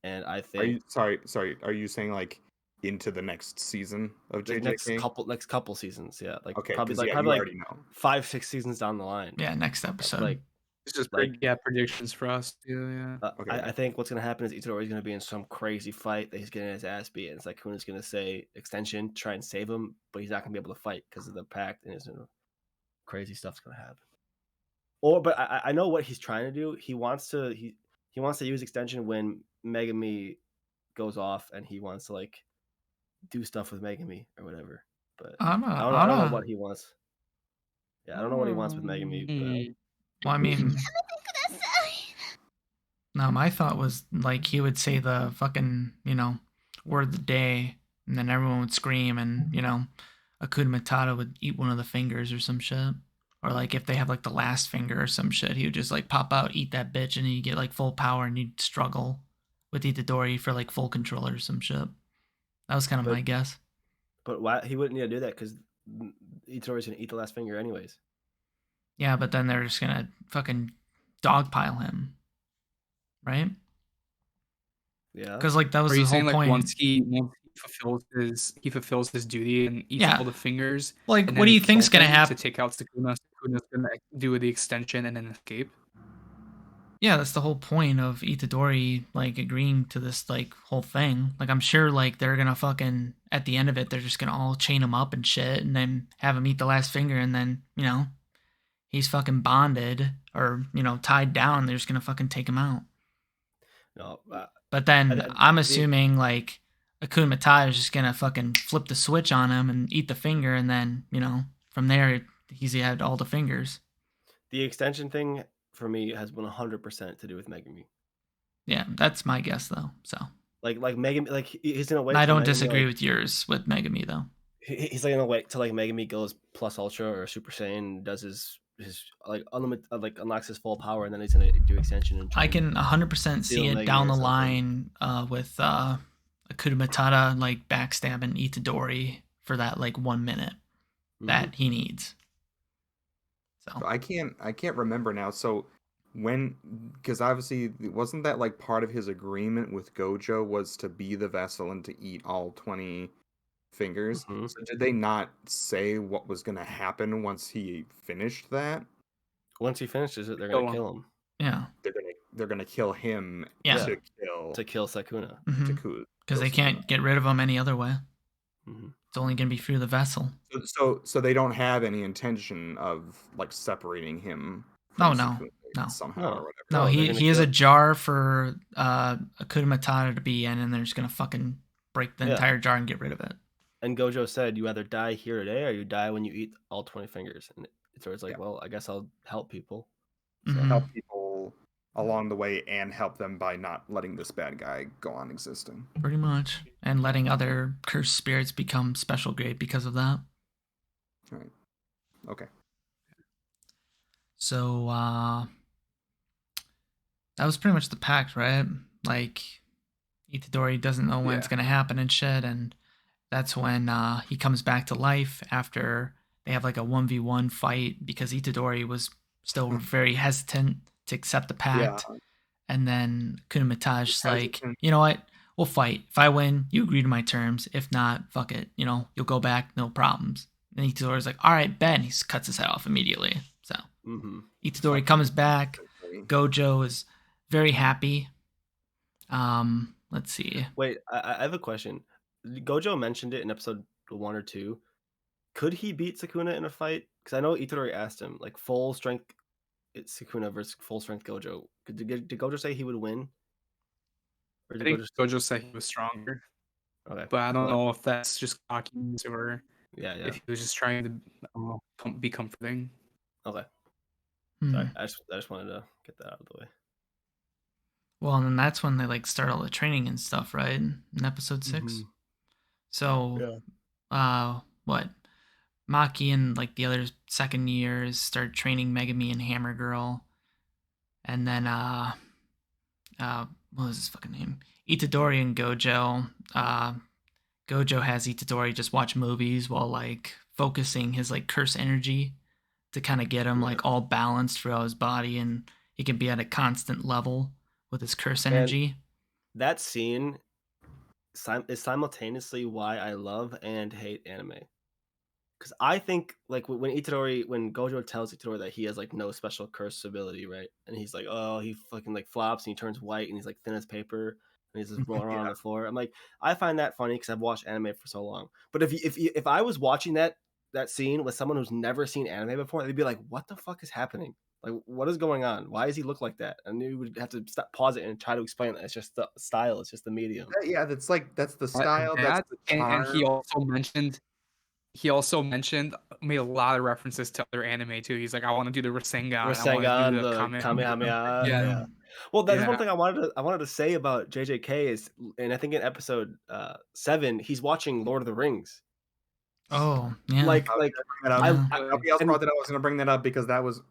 And I think Are you saying like into the next season of the JJK? next couple seasons, yeah. Like Okay, probably 'cause, like yeah, probably you like already know. 5-6 seasons down the line. Yeah, next episode. Like It's just like- predictions for us too. Yeah. Okay. I think what's gonna happen is Itadori's gonna be in some crazy fight that he's getting his ass beat, and it's like Kuna's gonna say extension, try and save him, but he's not gonna be able to fight because of the pact, and crazy stuff's gonna happen. But I know what he's trying to do. He wants to use extension when Megami goes off, and he wants to like do stuff with Megami or whatever. But I don't know what he wants. Yeah, I don't know what he wants with Megami, but well, I mean, no, my thought was like he would say the fucking, word of the day, and then everyone would scream, and Akuna Matata would eat one of the fingers or some shit. Or like if they have like the last finger or some shit, he would just like pop out, eat that bitch, and then you get like full power, and you'd struggle with Itadori for like full control or some shit. That was kind of my guess. But why he wouldn't need to do that because Itadori's gonna eat the last finger anyways. Yeah, but then they're just gonna fucking dogpile him, right? Yeah, because like that was the whole saying, point. Once he fulfills his duty and eats all the fingers. Like, what do you think's gonna happen to take out Sukuna? Sukuna's gonna do the extension and then escape. Yeah, that's the whole point of Itadori like agreeing to this like whole thing. Like, I'm sure like they're gonna fucking at the end of it, they're just gonna all chain him up and shit, and then have him eat the last finger, and then he's fucking bonded or tied down. They're just gonna fucking take him out. No, but then I'm assuming like Akuna Matata is just gonna fucking flip the switch on him and eat the finger, and then from there he's had all the fingers. The extension thing for me has 100% to do with Megami. Yeah, that's my guess though. So like Megami, like he's gonna wait. I don't disagree with yours with Megami though. He's like gonna wait till like Megami goes plus Ultra or Super Saiyan, does his like unlimited, like unlocks his full power, and then he's gonna do extension. And I can 100% see it down the line with Akuna Matata like backstabbing Itadori for that like 1 minute that he needs. So I can't remember now. So because obviously wasn't that like part of his agreement with Gojo was to be the vessel and to eat all 20 fingers? So did they not say what was going to happen once he finished that? Once he finishes it, they're going to kill him. Yeah. They're gonna kill him to kill Sukuna. Because they can't get rid of him any other way. It's only gonna be through the vessel. So they don't have any intention of like separating him. No. Somehow or whatever. No, he is a jar for Akuna Matata to be in, and they're just gonna fucking break the entire jar and get rid of it. And Gojo said, "You either die here today, or you die when you eat all 20 fingers." And it's like, well, I guess I'll help people. So help people along the way and help them by not letting this bad guy go on existing. Pretty much. And letting other cursed spirits become special grade because of that. All right. Okay. So that was pretty much the pact, right? Like Itadori doesn't know when it's gonna happen and shit, and that's when he comes back to life after they have like a 1v1 fight because Itadori was still very hesitant to accept the pact. Yeah. And then Akuna Matata's like, you know what? We'll fight. If I win, you agree to my terms. If not, fuck it. You'll go back, no problems. And Itadori's like, all right, Ben. He cuts his head off immediately. So Itadori comes back. Gojo is very happy. Let's see. Wait, I have a question. Gojo mentioned it in episode 1 or 2. Could he beat Sukuna in a fight? Because I know Itadori asked him, like, full strength Sukuna versus full strength Gojo. Did Gojo say he would win? Or did Gojo say he was stronger. Okay, but I don't know if that's just cockiness or if he was just trying to be comforting. Okay. Sorry, I just wanted to get that out of the way. Well, and then that's when they like start all the training and stuff, right? In episode 6. So, what? Maki and like the other second years start training Megami and Hammer Girl, and then what was his fucking name? Itadori and Gojo. Gojo has Itadori just watch movies while like focusing his like curse energy to kind of get him like all balanced throughout his body, and he can be at a constant level with his curse energy. And that scene is simultaneously why I love and hate anime. Because I think like when Gojo tells Itadori that he has like no special curse ability, right? And he's like, oh, he fucking like flops and he turns white and he's like thin as paper and he's just rolling around on the floor. I'm like, I find that funny because I've watched anime for so long. But if I was watching that scene with someone who's never seen anime before, they'd be like, what the fuck is happening? Like, what is going on? Why does he look like that? And you would have to pause it and try to explain that it's just the style, it's just the medium. Yeah, that's the style. That's the charm. And he also mentioned he also made a lot of references to other anime too. He's like, I want to do the Rasengan. Rasengan, the Kamehameha. Yeah. Well, that's one thing I wanted to say about JJK is, and I think in episode 7, he's watching Lord of the Rings. Oh, yeah. Nobody else brought that up. I was going to bring that up because that was.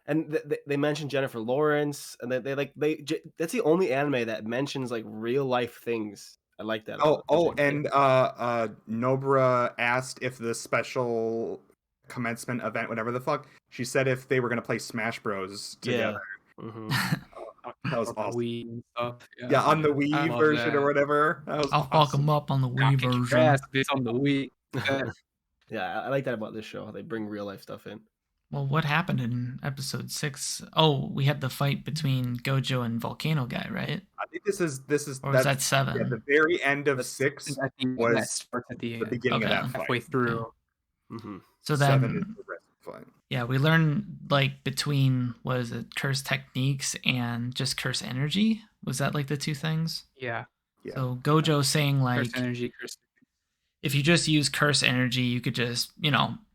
And they mentioned Jennifer Lawrence, and that's the only anime that mentions like real life things. I like that. And Nobra asked if the special commencement event, whatever the fuck, she said if they were going to play Smash Bros together. Yeah. Mm-hmm. That was awesome. Wii and stuff. Yeah, on the Wii version or whatever. I'll fuck them up on the Wii version. It's on the Wii. Yeah, I like that about this show. They bring real life stuff in. Well, what happened in episode 6? Oh, we had the fight between Gojo and Volcano Guy, right? I think this is. Or was that 7? Yeah, the very end of 6 was at the beginning of that fight. Halfway through. Okay. Mm-hmm. So 7 is then, the rest of the fight. Yeah, we learned like between curse techniques and just curse energy. Was that like the two things? Yeah. So Gojo saying like, curse energy, if you just use curse energy, you could just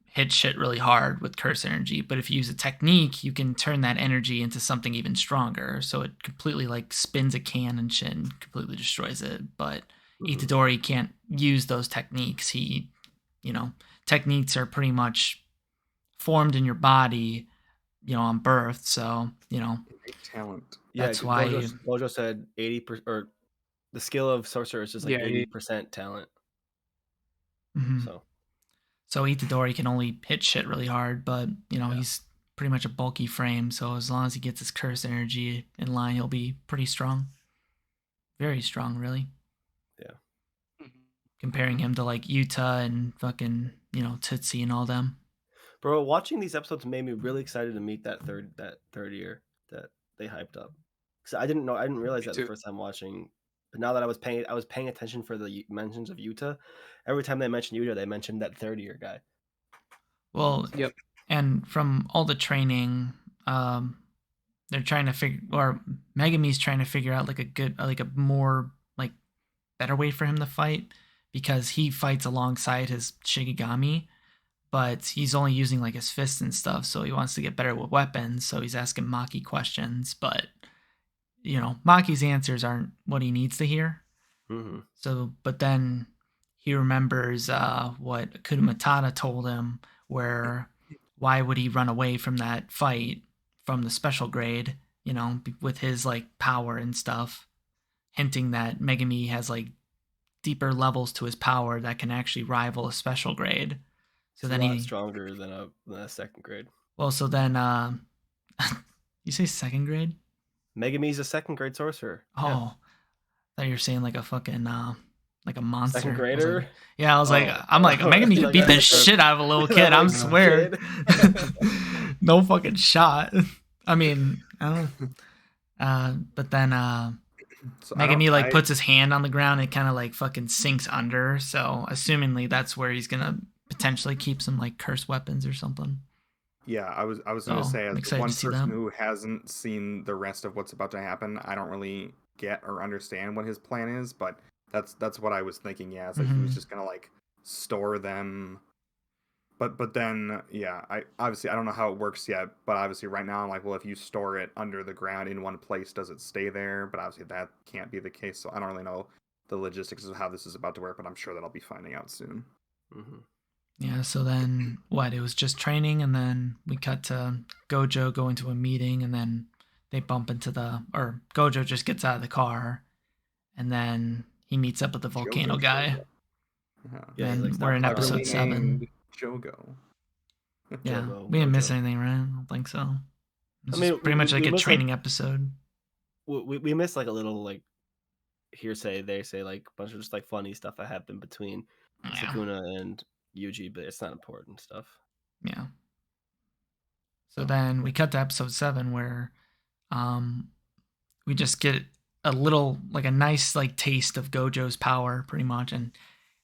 hit shit really hard with curse energy. But if you use a technique, you can turn that energy into something even stronger. So it completely like spins a can and shit and completely destroys it. But Itadori can't use those techniques. He, techniques are pretty much formed in your body, on birth. So, talent. That's why Gojo said 80%, or the skill of sorcerer is just like 80% talent. Mm-hmm. So Itadori can only hit shit really hard, but he's pretty much a bulky frame. So as long as he gets his curse energy in line, he'll be pretty strong. Very strong, really. Yeah. Comparing him to like Yuta and fucking Tootsie and all them. Bro, watching these episodes made me really excited to meet that third year that they hyped up. Because I didn't realize that the first time watching. But now that I was paying attention for the mentions of Yuta. Every time they mentioned Yuta, they mentioned that third year guy. Well, yep. And from all the training, they're trying to figure, or Megumi's trying to figure out like a more like better way for him to fight, because he fights alongside his Shikigami, but he's only using like his fists and stuff. So he wants to get better with weapons. So he's asking Maki questions, but Maki's answers aren't what he needs to hear. Mm-hmm. So, but then he remembers what Kurumatata told him, where why would he run away from that fight from the special grade, with his like power and stuff, hinting that Megumi has like deeper levels to his power that can actually rival a special grade. So then he's stronger than a second grade. Well, so then you say second grade? Megumi's a second grade sorcerer. Oh, yeah. I thought you were saying like a fucking like a monster. Second grader? I was like, Megumi could beat the shit out of a little kid. I swear. No fucking shot. I mean, I don't. But then Megumi like puts his hand on the ground and it kind of like fucking sinks under. So assumingly that's where he's gonna potentially keep some like cursed weapons or something. Yeah, I was gonna say, as one person who hasn't seen the rest of what's about to happen, I don't really get or understand what his plan is, but that's what I was thinking. Yeah, it's like he was just gonna like store them, but then I don't know how it works yet, but obviously right now I'm like, well, if you store it under the ground in one place, does it stay there? But obviously that can't be the case, so I don't really know the logistics of how this is about to work, but I'm sure that I'll be finding out soon. Mm-hmm. Yeah, so then it was just training, and then we cut to Gojo going to a meeting, and then they bump into Gojo just gets out of the car, and then he meets up with the volcano guy. Yeah, and we're in episode 7. Jogo. Yeah, we didn't miss anything, right? I don't think so. It's pretty much like a training episode. We missed like a little like hearsay. They say like a bunch of just like funny stuff that happened between Sukuna and Yuji, but it's not important stuff. Yeah. So then we cut to episode 7 where we just get a little like a nice like taste of Gojo's power pretty much, and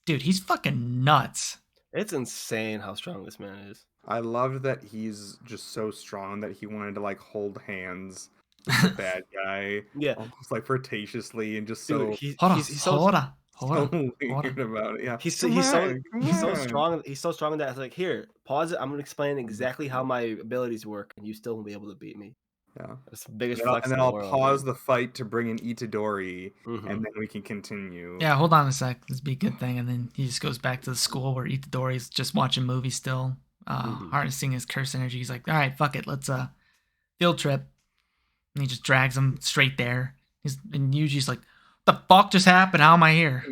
dude, he's fucking nuts. It's insane how strong this man is. I loved that he's just so strong that he wanted to like hold hands with the bad guy. Yeah. Almost like flirtatiously and just Dude, so hold on. weird about it. Yeah, He's come he's so on, come he's so on. strong. He's so strong that it's like, here, pause it. I'm gonna explain exactly how my abilities work, and you still won't be able to beat me. Yeah. That's the biggest And then, flex in the I'll world. pause Dude. the fight to bring in Itadori, Mhm. and then we can continue. Yeah, hold on a sec. This would be a good thing. And then he just goes back to the school where Itadori's just watching movies still, harnessing his curse energy. He's like, all right, fuck it. Let's field trip. And he just drags him straight there. And Yuji's like, the fuck just happened? How am I here?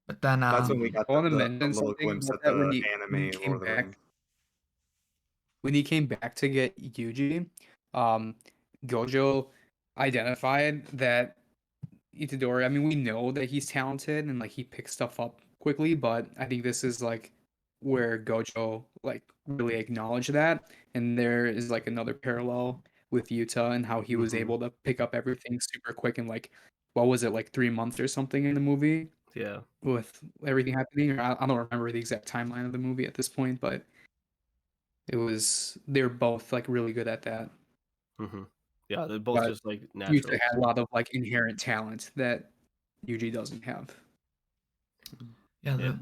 But then that's when we got I want to the mention little something glimpse about at that the when he anime came Lord of the back. Rings. When he came back to get Yuji, Gojo identified that Itadori. I mean, we know that he's talented and like he picks stuff up quickly, but I think this is like where Gojo like really acknowledged that, and there is like another parallel with Yuta and how he was able to pick up everything super quick in like what was it, like 3 months or something in the movie Yeah. with everything happening. Or I don't remember the exact timeline of the movie at this point, but they're both like really good at that. Mhm. Yeah, they're both But just like Yuta natural. had a lot of like inherent talent that Yuji doesn't have. Yeah.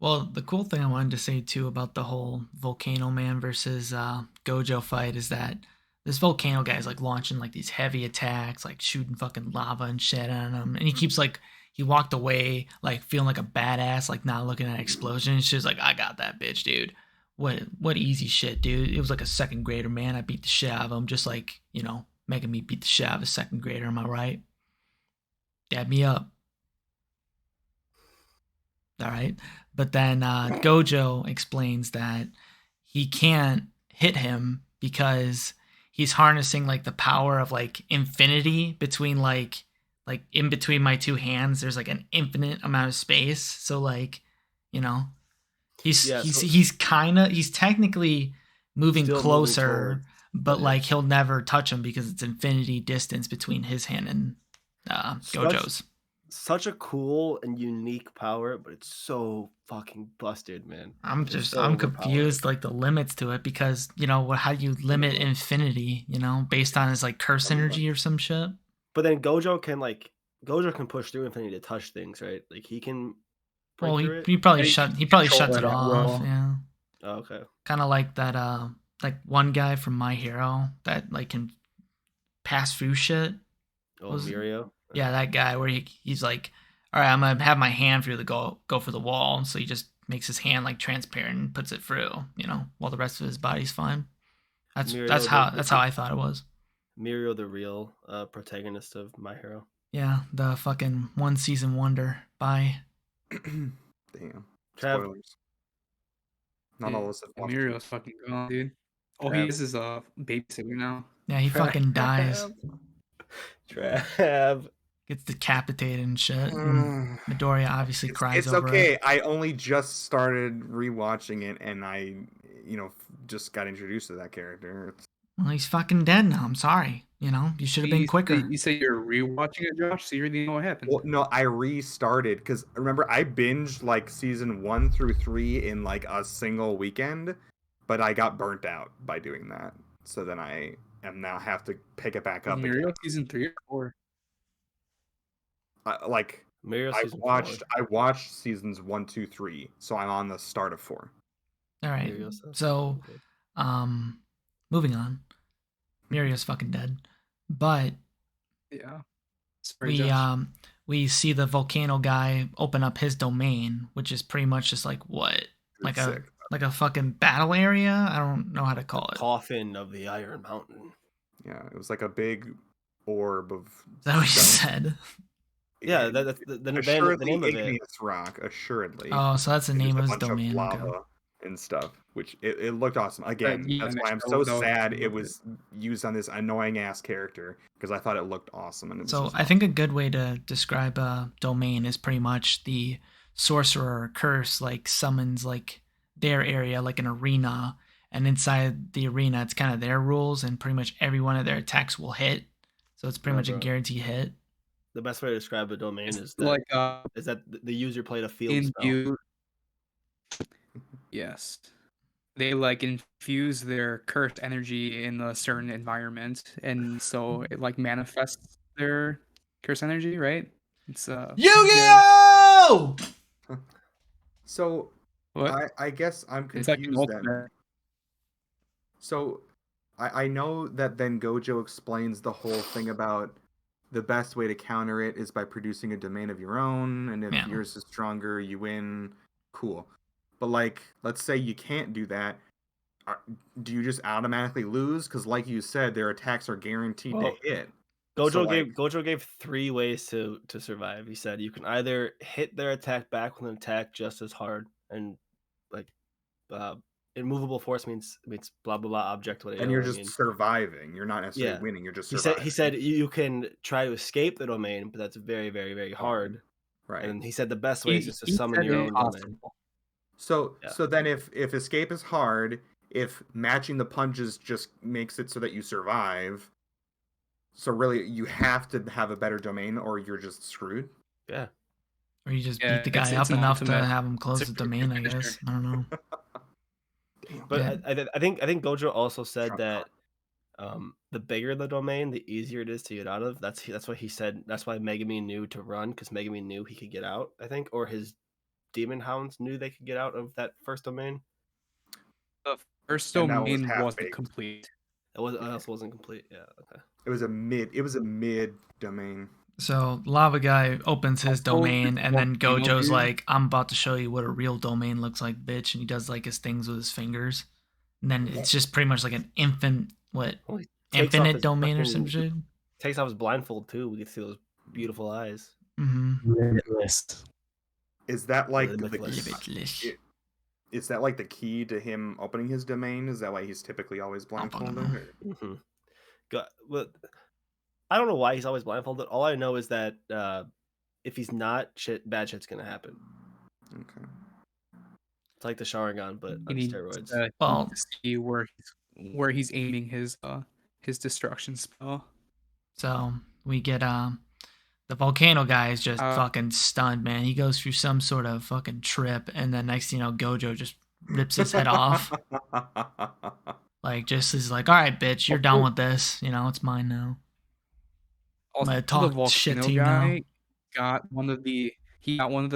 Well, the cool thing I wanted to say too about the whole Volcano Man versus Gojo fight is that this Volcano guy is like launching like these heavy attacks, like shooting fucking lava and shit on him, and he keeps like he walked away like feeling like a badass, like not looking at explosions. She's like, I got that bitch, dude. What easy shit, dude. It was like a second grader, man. I beat the shit out of him, just like making me beat the shit out of a second grader. Am I right? Dab me up. All right. But then Gojo explains that he can't hit him because he's harnessing like the power of like infinity between like in between my two hands. There's like an infinite amount of space. So like, you know, he's technically moving Still moving closer, towards, but like he'll never touch him because it's infinity distance between his hand and Gojo's. Such a cool and unique power, but it's so fucking busted, man. I'm confused like the limits to it because how do you limit infinity? Based on his like curse energy or some shit. But then Gojo can push through infinity to touch things, right? Like he can. Well, he probably shuts it off. Yeah. Oh, okay. Kind of like that. Like one guy from My Hero that like can pass through shit. Oh, Mirio. Yeah, that guy where he's like, all right, I'm gonna have my hand through the go for the wall. So he just makes his hand like transparent and puts it through, while the rest of his body's fine. That's how I thought it was. Mirio, the real protagonist of My Hero. Yeah, the fucking one season wonder. Bye. Damn. Trav. Spoilers. Not all of us have watched it. Mirio's fucking gone, dude. Oh, he is his babysitter now. Yeah, he fucking dies. Trav gets decapitated and shit. And Midoriya obviously cries over it. It's okay. I only just started rewatching it, and I, just got introduced to that character. Well, he's fucking dead now. I'm sorry. You should have been quicker. You say you're rewatching it, Josh, so you already know what happened. Well, no, I restarted because remember I binged like season 1 through 3 in like a single weekend, but I got burnt out by doing that. So then I am now have to pick it back up. Mirio season 3 or 4? I watched seasons 1, 2, 3, so I'm on the start of 4. All right. So, moving on. Mirio's fucking dead, but yeah, we see the volcano guy open up his domain, which is pretty much just like what, like a fucking battle area. I don't know how to call it. Coffin of the Iron Mountain. Yeah, it was like a big orb of. Is that what you said? Yeah, that's the name of it. Rock, assuredly. Oh, so that's the name of his domain. Lava and stuff, which it looked awesome. Again, that's why I'm so sad it was used on this annoying ass character because I thought it looked awesome. And so I think a good way to describe a domain is pretty much the sorcerer or curse like summons like their area, like an arena, and inside the arena it's kind of their rules, and pretty much every one of their attacks will hit. So it's pretty much a guaranteed hit. The best way to describe a domain is that the user played a field spell. Yes. They like infuse their cursed energy in a certain environment, and so it like manifests their cursed energy, right? It's Yu-Gi-Oh! So what? I guess I'm It's like an confused then. ultimate. So I know that then Gojo explains the whole thing about the best way to counter it is by producing a domain of your own, and if Yeah. yours is stronger, you win. Cool. But like, let's say you can't do that. Do you just automatically lose? Because like you said, their attacks are guaranteed to hit. Gojo gave 3 ways to survive. He said you can either hit their attack back with an attack just as hard, and like immovable force means blah blah blah object. What And you're just surviving. You're not necessarily winning. You're just surviving. He said you can try to escape the domain, but that's very very very hard. Right. And he said the best way is just to summon your own domain. So then if escape is hard, if matching the punches just makes it so that you survive, so really you have to have a better domain or you're just screwed. Yeah. Or you just beat the guy up enough to have him close the domain, I guess. I don't know. But yeah. I think Gojo also said that the bigger the domain, the easier it is to get out of. That's what he said. That's why Megumi knew to run, because Megumi knew he could get out, I think, or his demon hounds knew they could get out of that first domain. The first domain wasn't complete. It also wasn't complete. Yeah, okay. It was a mid domain. So Lava Guy opens his domain, and then Gojo's like, "I'm about to show you what a real domain looks like, bitch," and he does like his things with his fingers, and then it's just pretty much like an infinite domain or some shit. Takes off his blindfold too. We can see those beautiful eyes. Limitless. Is that like is that like the key to him opening his domain? Is that why he's typically always blindfolded? Well, I don't know why he's always blindfolded. All I know is that if he's not, bad shit's gonna happen. Okay. It's like the Sharingan, but on steroids. To see where he's aiming his destruction spell. So we get the volcano guy is just fucking stunned, man. He goes through some sort of fucking trip, and then next thing you know, Gojo just rips his head off. Like, just is like, all right, bitch, you're done with this. You know, it's mine now. Also, I'm gonna talk shit to you now. Got one of the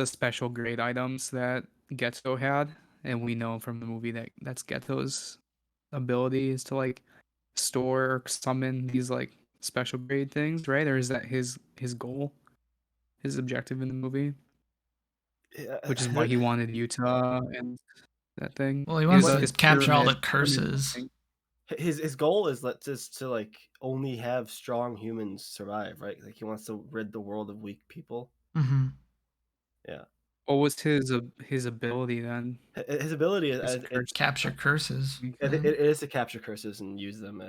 special grade items that Geto had, and we know from the movie that's Geto's ability is to like store or summon these like special grade things, right? Or is that his goal, his objective in the movie? Yeah, which is why he wanted Utah and that thing. Well, he wants to capture all the curses. His goal is to like only have strong humans survive, right? Like he wants to rid the world of weak people. Mm-hmm. Yeah. What was his ability then? His ability is capture curses. It is to capture curses and use them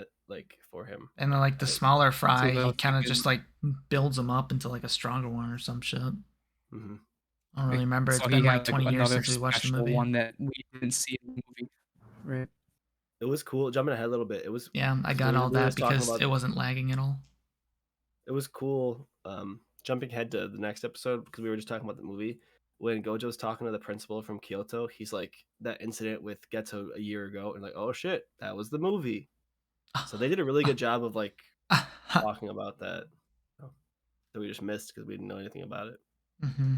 for him. And then like the smaller fry, he kind of just like builds them up into like a stronger one or some shit. Mm-hmm. I don't really remember. It's been like 20 years since we watched the movie. One that we didn't see in the movie, right? It was cool. Jumping ahead a little bit, it was. Yeah, I got all that because it wasn't lagging at all. It was cool. Jumping ahead to the next episode because we were just talking about the movie. When Gojo's talking to the principal from Kyoto, he's like, that incident with Geto a year ago, and like, oh shit, that was the movie. So they did a really good job of like talking about that we just missed because we didn't know anything about it. Mm-hmm.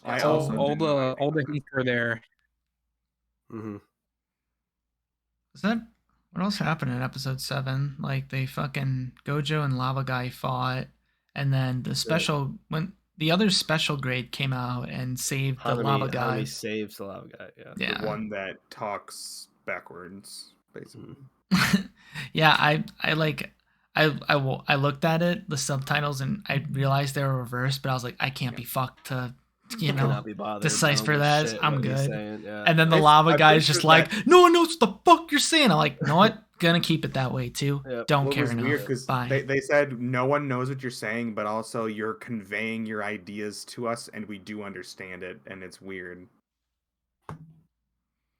All the hints were there. Mm-hmm. What else happened in episode 7? Like they fucking Gojo and Lava Guy fought, and then when the other special grade came out and saved the Lava Guy. Hanami saves the Lava Guy. Yeah. The one that talks backwards, basically. Yeah, I looked at it, the subtitles, and I realized they were reversed, but I was like, I can't be fucked to decipher that. I'm good. And then the Lava Guy is just like, no one knows what the fuck you're saying. I'm like, you know what? Gonna keep it that way too. Don't care enough. Weird because they said no one knows what you're saying, but also you're conveying your ideas to us, and we do understand it, and it's weird.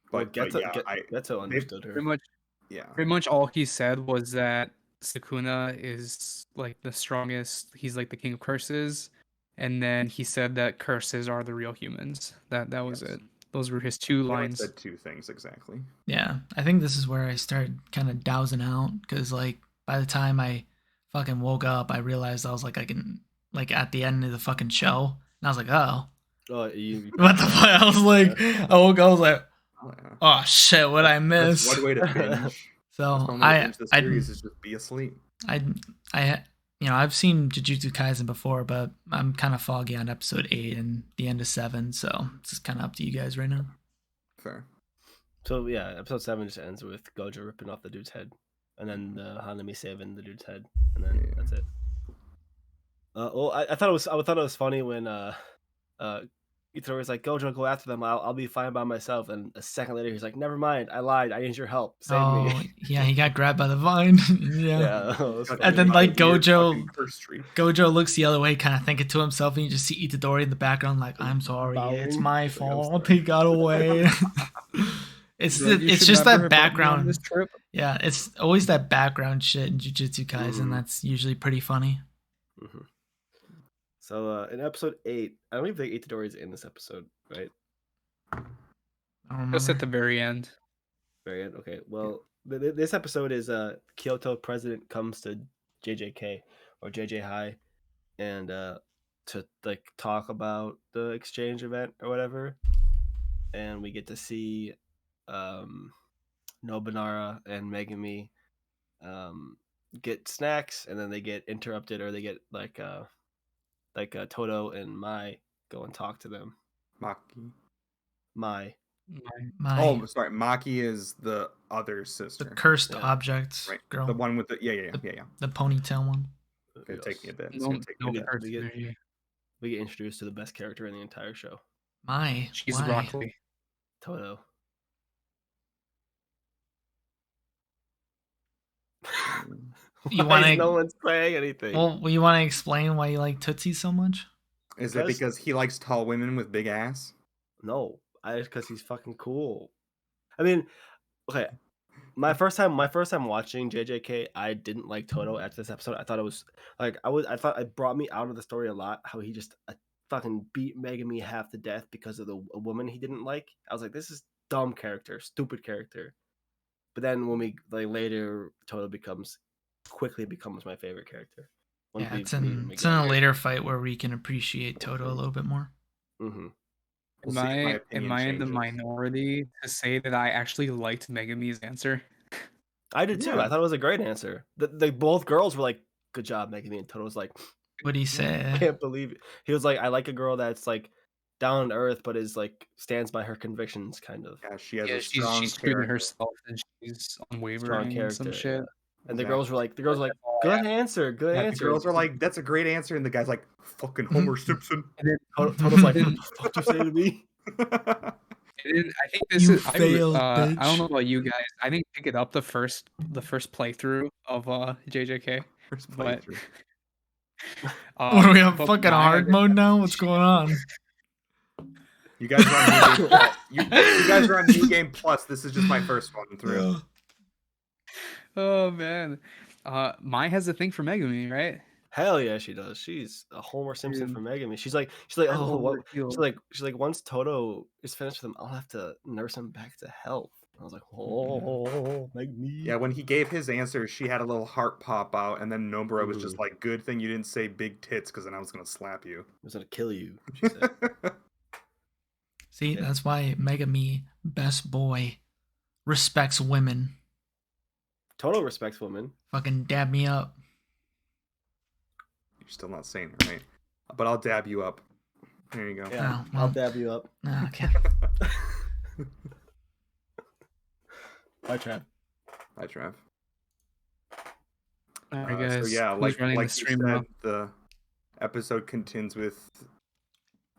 But Geto understood her. Pretty much all he said was that Sukuna is like the strongest. He's like the king of curses. And then he said that curses are the real humans. That was it. Those were his two lines. Said two things exactly. Yeah, I think this is where I started kind of dowsing out because like by the time I fucking woke up, I realized I was like, I can like at the end of the fucking show, and I was like, oh, you what the fuck? I was like, I was like, oh shit, what I That's missed? one way to binge. So That's one way to binge the series is just be asleep. I've seen Jujutsu Kaisen before, but I'm kind of foggy on episode 8 and the end of 7, so it's just kind of up to you guys right now. Fair. So yeah, episode 7 just ends with Gojo ripping off the dude's head, and then Hanami saving the dude's head, and then that's it. Well, I thought it was funny when Itadori was like, Gojo, go after them. I'll be fine by myself. And a second later, he's like, never mind. I lied. I need your help. Save me. Yeah, he got grabbed by the vine. Yeah. And then like Gojo looks the other way, kind of thinking to himself, and you just see Itadori in the background, like, I'm sorry, it's my fault. He got away. It's just that background. Yeah, it's always that background shit in Jujutsu Kaisen that's usually pretty funny. Mm-hmm. So in episode 8, I don't even think Itadori is in this episode, right? I don't remember. Just at the very end. Very end. Okay. Well, this episode is Kyoto president comes to JJK or JJ High, and to like talk about the exchange event or whatever, and we get to see Nobunara and Megumi get snacks, and then they get interrupted, or they get like Toto and Mai go and talk to them. Mai. Oh, sorry. Maki is the other sister. The cursed object girl. The one with the the ponytail one. It's gonna take me a bit. We get introduced to the best character in the entire show. Mai. She's broccoli. Toto. You want no one's saying anything. Well, you want to explain why you like Tootsie so much? Is it because he likes tall women with big ass? No, because he's fucking cool. I mean, okay. My first time watching JJK, I didn't like Toto after this episode. I thought it was like I thought it brought me out of the story a lot. How he just fucking beat Megumi half to death because of a woman he didn't like. I was like, this is dumb character, stupid character. But then when we later, Toto quickly becomes my favorite character. Yeah, it's in a later fight where we can appreciate Toto a little bit more. Mm-hmm. Am I in the minority to say that I actually liked Megumi's answer? I did too. I thought it was a great answer. Both girls were like, "Good job, Megumi," and Toto was like, "What'd he say?" I can't believe it. He was like, "I like a girl that's like down to earth, but is like stands by her convictions, kind of." Yeah, she has a strong she's true to herself and she's unwavering and some shit. Yeah. And the girls were like, good answer, good answer. The girls were like, that's a great answer, and the guy's like, fucking Homer Simpson. And then Toto's like, what the fuck you say to me? I think this is failed, bitch. I don't know about you guys. I didn't pick it up the first playthrough of JJK. First playthrough. What, are we on fucking hard mode now? What's going on? You guys are on New Game Plus. You guys are on New Game Plus. This is just my first one through. Oh man, Mai has a thing for Megumi, right? Hell yeah, she does. She's a Homer Simpson for Megumi. She's like, oh, what? She's like, once Toto is finished with him, I'll have to nurse him back to health. I was like, oh, Megumi. Yeah, when he gave his answer, she had a little heart pop out, and then Nobara was just like, good thing you didn't say big tits, because then I was gonna slap you. I was gonna kill you. She said. See, that's why Megumi, best boy, respects women. Toto respects women. Fucking dab me up. You're still not saying it right, but I'll dab you up. There you go. Yeah, I'll dab you up. Okay. Bye, Trav. Bye, Trav. All right, guys. So yeah, like you said, the episode continues with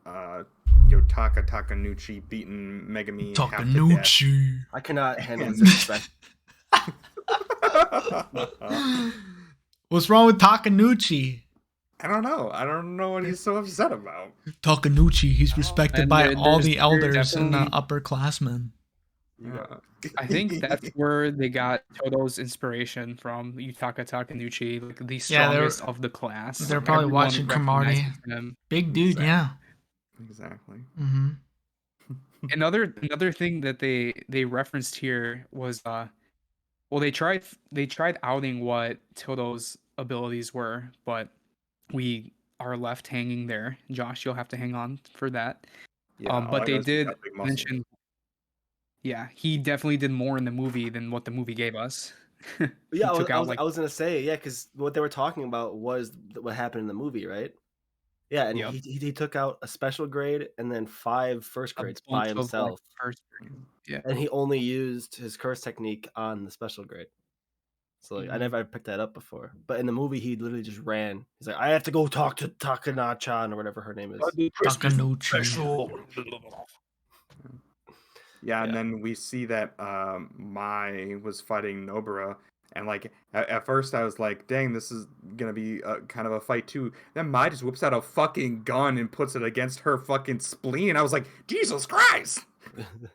Yotaka Takanuchi beating Megumi. Takanuchi. I cannot handle this respect. What's wrong with Takanuchi? I don't know. I don't know what he's so upset about. Takanuchi, he's respected by all the elders and the upperclassmen. Yeah. I think that's where they got Toto's inspiration from. Yutaka Takanuchi, like the strongest of the class. They're probably watching Kamari. Big dude, yeah. Exactly. Mm-hmm. Another thing that they referenced here was well, they tried outing what Toto's abilities were, but we are left hanging there. Josh, you'll have to hang on for that. Yeah, But they did mention. Yeah, he definitely did more in the movie than what the movie gave us. Yeah, I was gonna say, yeah, because what they were talking about was what happened in the movie, right? Yeah, and he took out a special grade and then 5 first grades by himself. Yeah, and he only used his curse technique on the special grade. So like, I never picked that up before. But in the movie, he literally just ran. He's like, I have to go talk to Takana-chan or whatever her name is. Takanochi. Yeah, and then we see that Mai was fighting Nobara, and like at first I was like, "Dang, this is gonna be kind of a fight too." Then Mai just whips out a fucking gun and puts it against her fucking spleen. I was like, "Jesus Christ!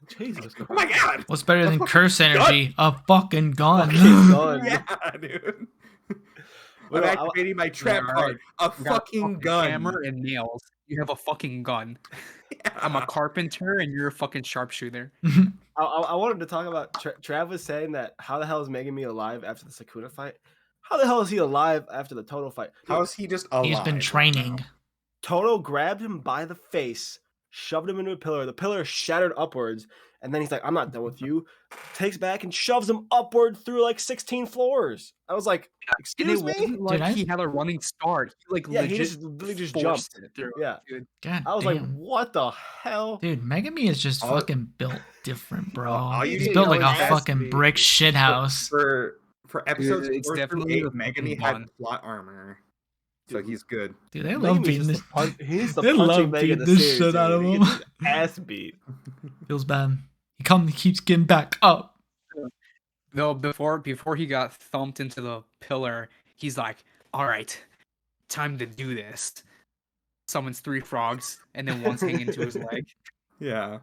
Jesus Christ! Oh my God! What's better than curse energy? A fucking gun." Yeah, dude. I'm activating my trap card. A fucking gun. Hammer and nails. You have a fucking gun. Yeah. I'm a carpenter and you're a fucking sharpshooter. I wanted to talk about Trav was saying that how the hell is Megami alive after the Sukuna fight? How the hell is he alive after the Toto fight? How is he just alive? He's been training. Toto grabbed him by the face, shoved him into a pillar. The pillar shattered upwards, and then he's like, I'm not done with you. Takes back and shoves him upward through like 16 floors. I was like, excuse me? Like he had a running start. He he just jumped it through. Yeah. Dude. God I was damn. like, what the hell? Dude, Megami is just fucking built different, bro. He's you built like a fucking brick shithouse. For episodes 4 through 8, Megami had fun. plot armor. So he's good. Dude, they love beating this. They love beating this shit out of him. Ass beat. Feels bad. He keeps getting back up. Though before he got thumped into the pillar, he's like, "All right, time to do this." Summons 3 frogs, and then one's hanging to his leg. Yeah.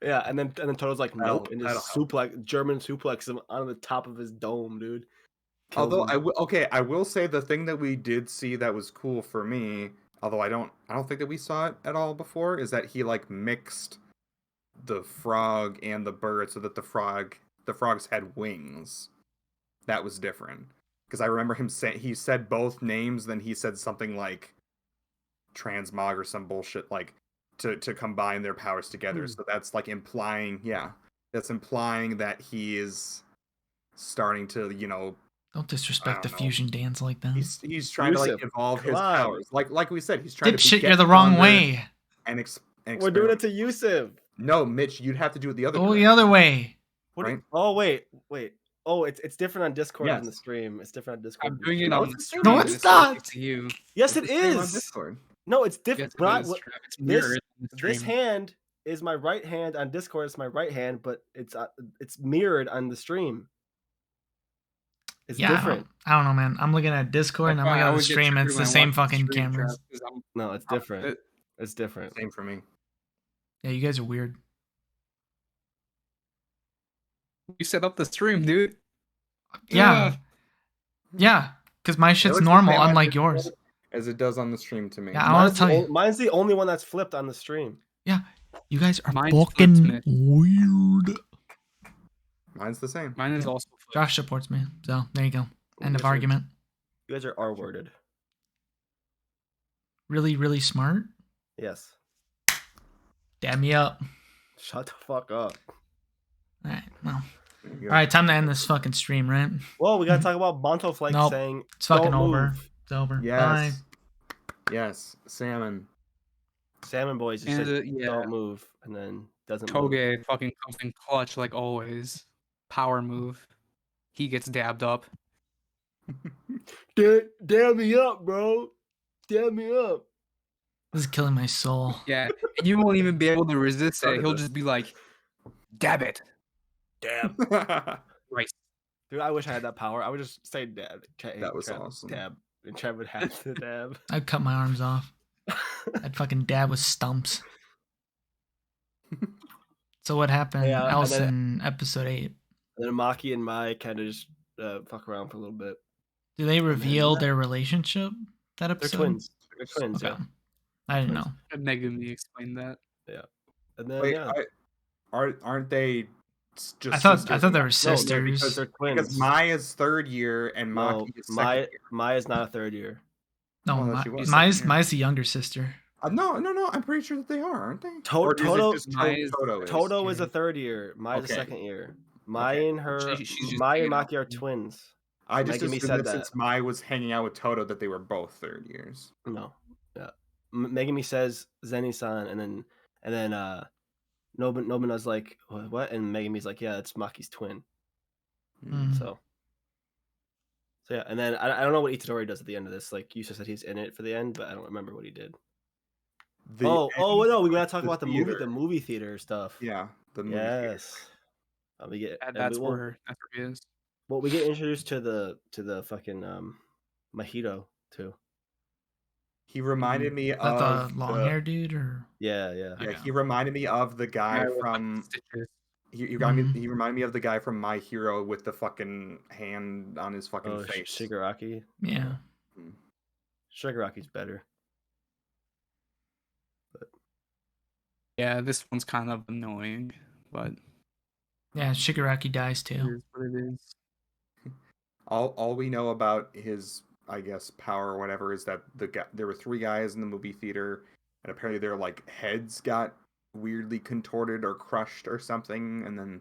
Yeah, and then Toto's like, no, and just German suplex him on the top of his dome, dude. Although I will say the thing that we did see that was cool for me, although I don't think that we saw it at all before, is that he like mixed the frog and the bird so that the frogs had wings. That was different because I remember him saying he said both names, then he said something like transmog or some bullshit like to combine their powers together. So that's like implying, that he is starting to, don't disrespect the fusion dance like that. He's trying to like evolve his powers. Like we said, he's trying to shit. You're the wrong way. And we're doing it to Yusuf. No, Mitch, you'd have to do it the other way. Oh, the other way. Right? Wait. Oh, it's different on Discord than the stream. It's different on Discord. I'm doing it on the stream. No, it's not. To you. Yes, it is. On Discord. No, it's different. It's mirrored. This hand is my right hand on Discord. It's my right hand, but it's mirrored on the stream. It's different. I don't know, man. I'm looking at Discord and I'm looking at the stream. It's the same fucking cameras. No, it's different. It's different. Same for me. Yeah, you guys are weird. You set up the stream, dude. Yeah. Yeah, because my shit's normal, unlike yours. As it does on the stream to me. Yeah, I want to tell you. Mine's the only one that's flipped on the stream. Yeah, you guys are fucking weird. Mine's the same. Mine is also flipped. Josh supports me, so there you go. End of argument. You guys are R-worded. Really, really smart? Yes. Dab me up. Shut the fuck up. All right, well. All right, time to end this fucking stream, right? Well, we gotta talk about Bonto Flake saying it's fucking over. It's over. Yes. Bye. Yes, Salmon boys just said don't move, and then doesn't move. Toge fucking comes in clutch like always. Power move. He gets dabbed up. Dab me up, bro. Dab me up. This is killing my soul. Yeah, and you won't even be able to resist it. He'll just be like, dab it. Dab. Right. Dude, I wish I had that power. I would just say dab. That was awesome. Dab. And Trev would have to dab. I'd cut my arms off. I'd fucking dab with stumps. So what happened else in episode 8? And then Maki and Mai kind of just fuck around for a little bit. Do they reveal their relationship that episode? They're twins. They're twins, okay. I didn't know. Megami explained that. Yeah. And then, wait, aren't they just I thought they were sisters. No, because they're twins. Because Mai is third year and Maki is second year. Mai is not a third year. No, she was. Mai's the younger sister. No. I'm pretty sure that they are, aren't they? Toto Is a third year. Mai's a second year. Mai Okay. and her, She's just Mai and hanging out Maki are with him. twins. I So just Megumi assumed said that that. since Mai was hanging out with Toto that they were both third years. No, yeah. Megumi says Zeni-san, and then Nobina's like, what? And Megumi's like, yeah, it's Maki's twin. So yeah, and then I don't know what Itadori does at the end of this. Like Yusa said, he's in it for the end, but I don't remember what he did. No, we gotta talk about the movie theater stuff. Yeah, the movie theater. That's where he is. Well, we get introduced to the fucking Mahito too. He reminded me of the long hair dude, or yeah. He reminded me of the guy from. He reminded me of the guy from My Hero with the fucking hand on his fucking face. Shigaraki. Yeah. Shigaraki's better. But yeah, this one's kind of annoying, but yeah, Shigaraki dies too. Here's what it is. All we know about his, I guess, power or whatever is that there were 3 guys in the movie theater, and apparently their like heads got weirdly contorted or crushed or something, and then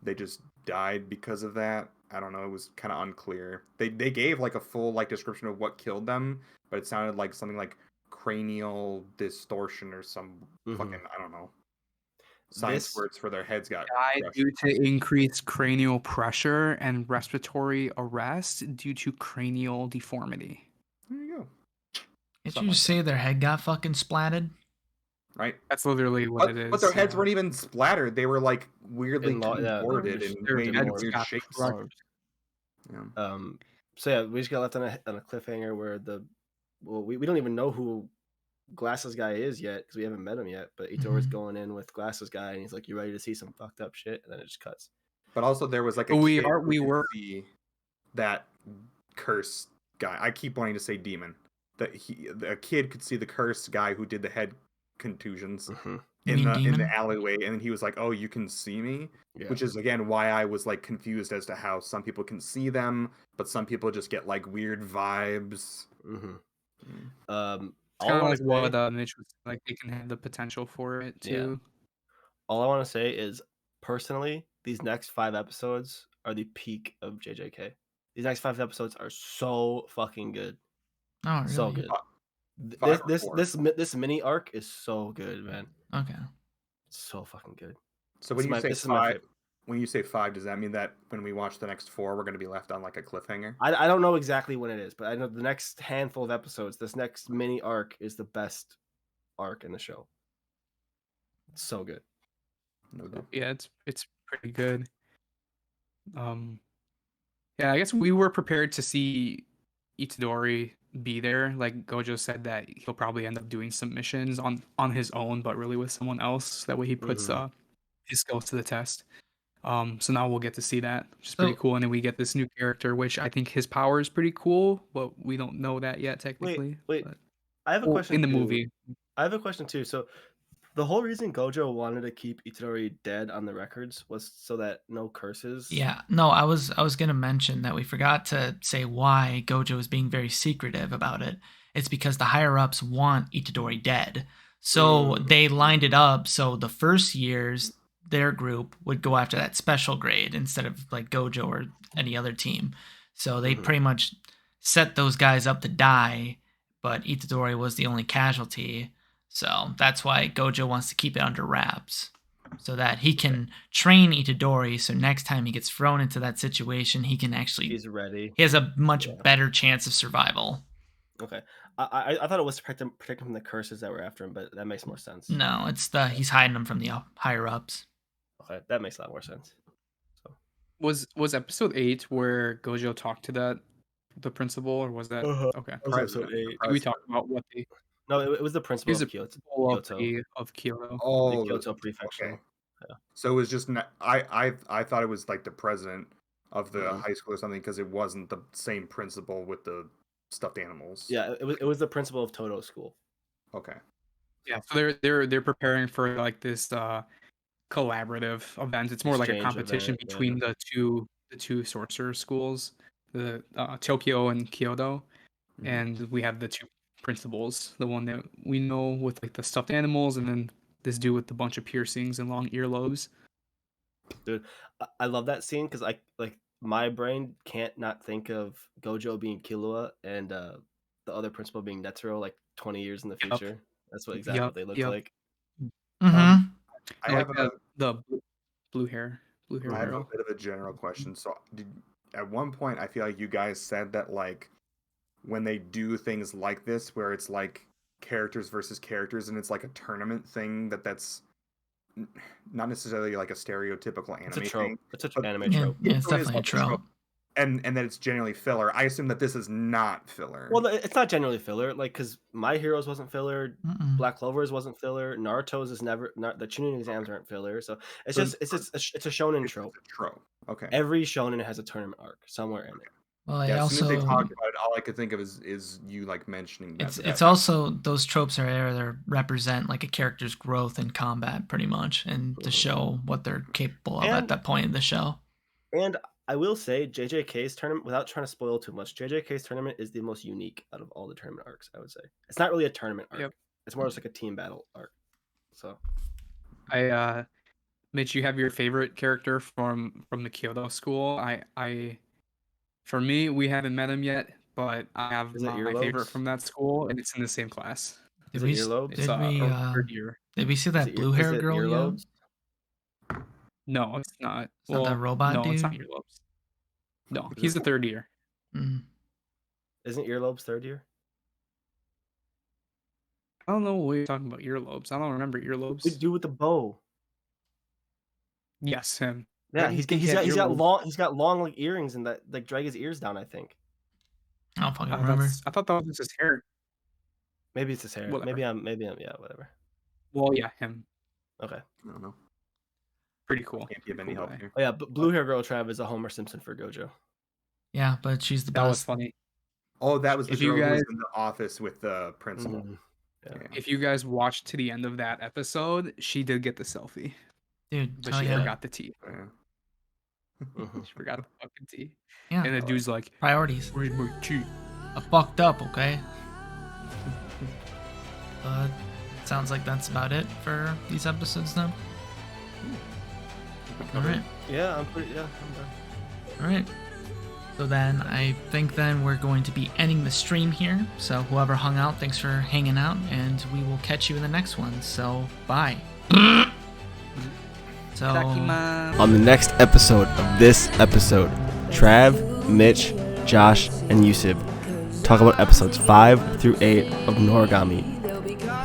they just died because of that. I don't know. It was kind of unclear. They gave like a full like description of what killed them, but it sounded like something like cranial distortion or some fucking, I don't know, science words for their heads got died due to increased cranial pressure and respiratory arrest due to cranial deformity. There you go. Did you say their head got fucking splatted? Right. That's literally what it is. But their heads weren't even splattered. They were like weirdly contorted and made in weird shapes. Yeah. So yeah, we just got left on a cliffhanger where we don't even know who Glasses guy is yet because we haven't met him yet. But Itadori's going in with Glasses guy, and he's like, "You ready to see some fucked up shit?" And then it just cuts. But also there was like we were that curse guy. I keep wanting to say demon. That a kid could see the curse guy who did the head contusions in the alleyway, and then he was like, "Oh, you can see me," which is again why I was like confused as to how some people can see them, but some people just get like weird vibes. Kind of like what Mitch was like. They can have the potential for it too. All I want to say is, personally, these next 5 episodes are the peak of JJK. These next 5 episodes are so fucking good. Oh, really? So good. This mini arc is so good, man. Okay. It's so fucking good. So when you say 5, does that mean that when we watch the next 4, we're going to be left on like a cliffhanger? I don't know exactly when it is, but I know the next handful of episodes, this next mini arc is the best arc in the show. It's so good. Yeah, it's pretty good. Yeah, I guess we were prepared to see Itadori be there. Like Gojo said that he'll probably end up doing some missions on his own, but really with someone else. That way he puts his skills to the test. So now we'll get to see that, which is pretty cool. And then we get this new character, which I think his power is pretty cool, but we don't know that yet technically. Wait. But, I have a question in the movie. I have a question too. So the whole reason Gojo wanted to keep Itadori dead on the records was so that no curses. Yeah, no, I was gonna mention that we forgot to say why Gojo is being very secretive about it. It's because the higher ups want Itadori dead, so they lined it up so the first years their group would go after that special grade instead of like Gojo or any other team. So they pretty much set those guys up to die, but Itadori was the only casualty. So that's why Gojo wants to keep it under wraps so that he can train Itadori. So next time he gets thrown into that situation, he can actually... He's ready. He has a much better chance of survival. Okay. I thought it was to protect him from the curses that were after him, but that makes more sense. No, it's he's hiding them from the higher ups. Okay, that makes a lot more sense. So. Was episode 8 where Gojo talked to the principal, or was that okay? That was episode 8. We talked about what the... No, it was the principal of Kyoto. Of Kyoto. Oh, the Kyoto prefecture. Okay. Yeah. So it was just I thought it was like the president of the high school or something because it wasn't the same principal with the stuffed animals. Yeah, it was the principal of Toto School. Okay. Yeah, so they're preparing for like this collaborative event. It's more like a competition between the two sorcerer schools, the Tokyo and Kyoto, and we have the two principals, the one that we know with like the stuffed animals, and then this dude with a bunch of piercings and long earlobes. Dude, I love that scene because my brain can't not think of Gojo being Killua and the other principal being Netero like 20 years in the future. That's what what they look like. Mm-hmm. I have the blue hair I have a girl. bit of a general question. So, at one point, I feel like you guys said that like when they do things like this, where it's like characters versus characters, and it's like a tournament thing, that's not necessarily like a stereotypical anime It's a trope. thing. It's an but anime trope. Yeah, it's so it is definitely a trope. And that it's generally filler. I assume that this is not filler. Well, it's not generally filler, like because My Heroes wasn't filler, Mm-mm. Black Clover's wasn't filler, Naruto's is never. The Chunin exams aren't filler, so it's a shonen trope. It's a trope. Okay. Every shonen has a tournament arc somewhere in it. Well, Yeah, as soon as they also talked about it, all I could think of is you like mentioning that. it's also those tropes are there to represent like a character's growth in combat, pretty much, and to show what they're capable of at that point in the show. And I will say JJK's tournament, without trying to spoil too much, JJK's tournament is the most unique out of all the tournament arcs, I would say. It's not really a tournament arc. Yep. It's more just like a team battle arc. So Mitch, you have your favorite character from the Kyoto school. For me, we haven't met him yet, but I have my favorite from that school, and it's in the same class. Is it Earlobes? Third year. Did we see that blue hair girl? Earlobes? No, it's not. It's not that robot dude? No, it's not Earlobes. No, he's the third year. Mm. Isn't Earlobes third year? I don't know what you're talking about. Earlobes. I don't remember Earlobes. The dude with the bow. Yes, him. Yeah, he's got long like earrings and that like drag his ears down. I think. I don't fucking remember. I thought that was his hair. Maybe it's his hair. Whatever. Maybe I'm yeah, whatever. Well, yeah, him. Okay. I don't know. Pretty cool. Can't give any help here. Oh yeah, but blue hair girl Trav is a Homer Simpson for Gojo. Yeah, but she's the best. That was funny. Oh, that was the If girl you who was guys- in the office with the principal. Mhm. Yeah. If you guys watched to the end of that episode, she did get the selfie, Dude, but tell she ya. forgot the tea. Yeah. Mhm. She forgot the fucking tea. Yeah. And the dude's like, Priorities. "Where's my tea?" I fucked up, okay? But sounds like that's about it for these episodes now. Alright. Yeah, I'm done. Alright. So then I think then we're going to be ending the stream here. So whoever hung out, thanks for hanging out, and we will catch you in the next one. So bye. So On the next episode of this episode, Trav, Mitch, Josh, and Yusuf talk about episodes 5 through 8 of Noragami.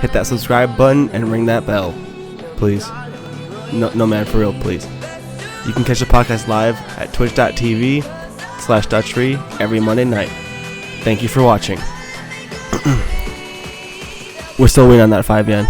Hit that subscribe button and ring that bell, please. No man, for real, please. You can catch the podcast live at twitch.tv/Dutchfree every Monday night. Thank you for watching. We're still waiting on that 5 yen.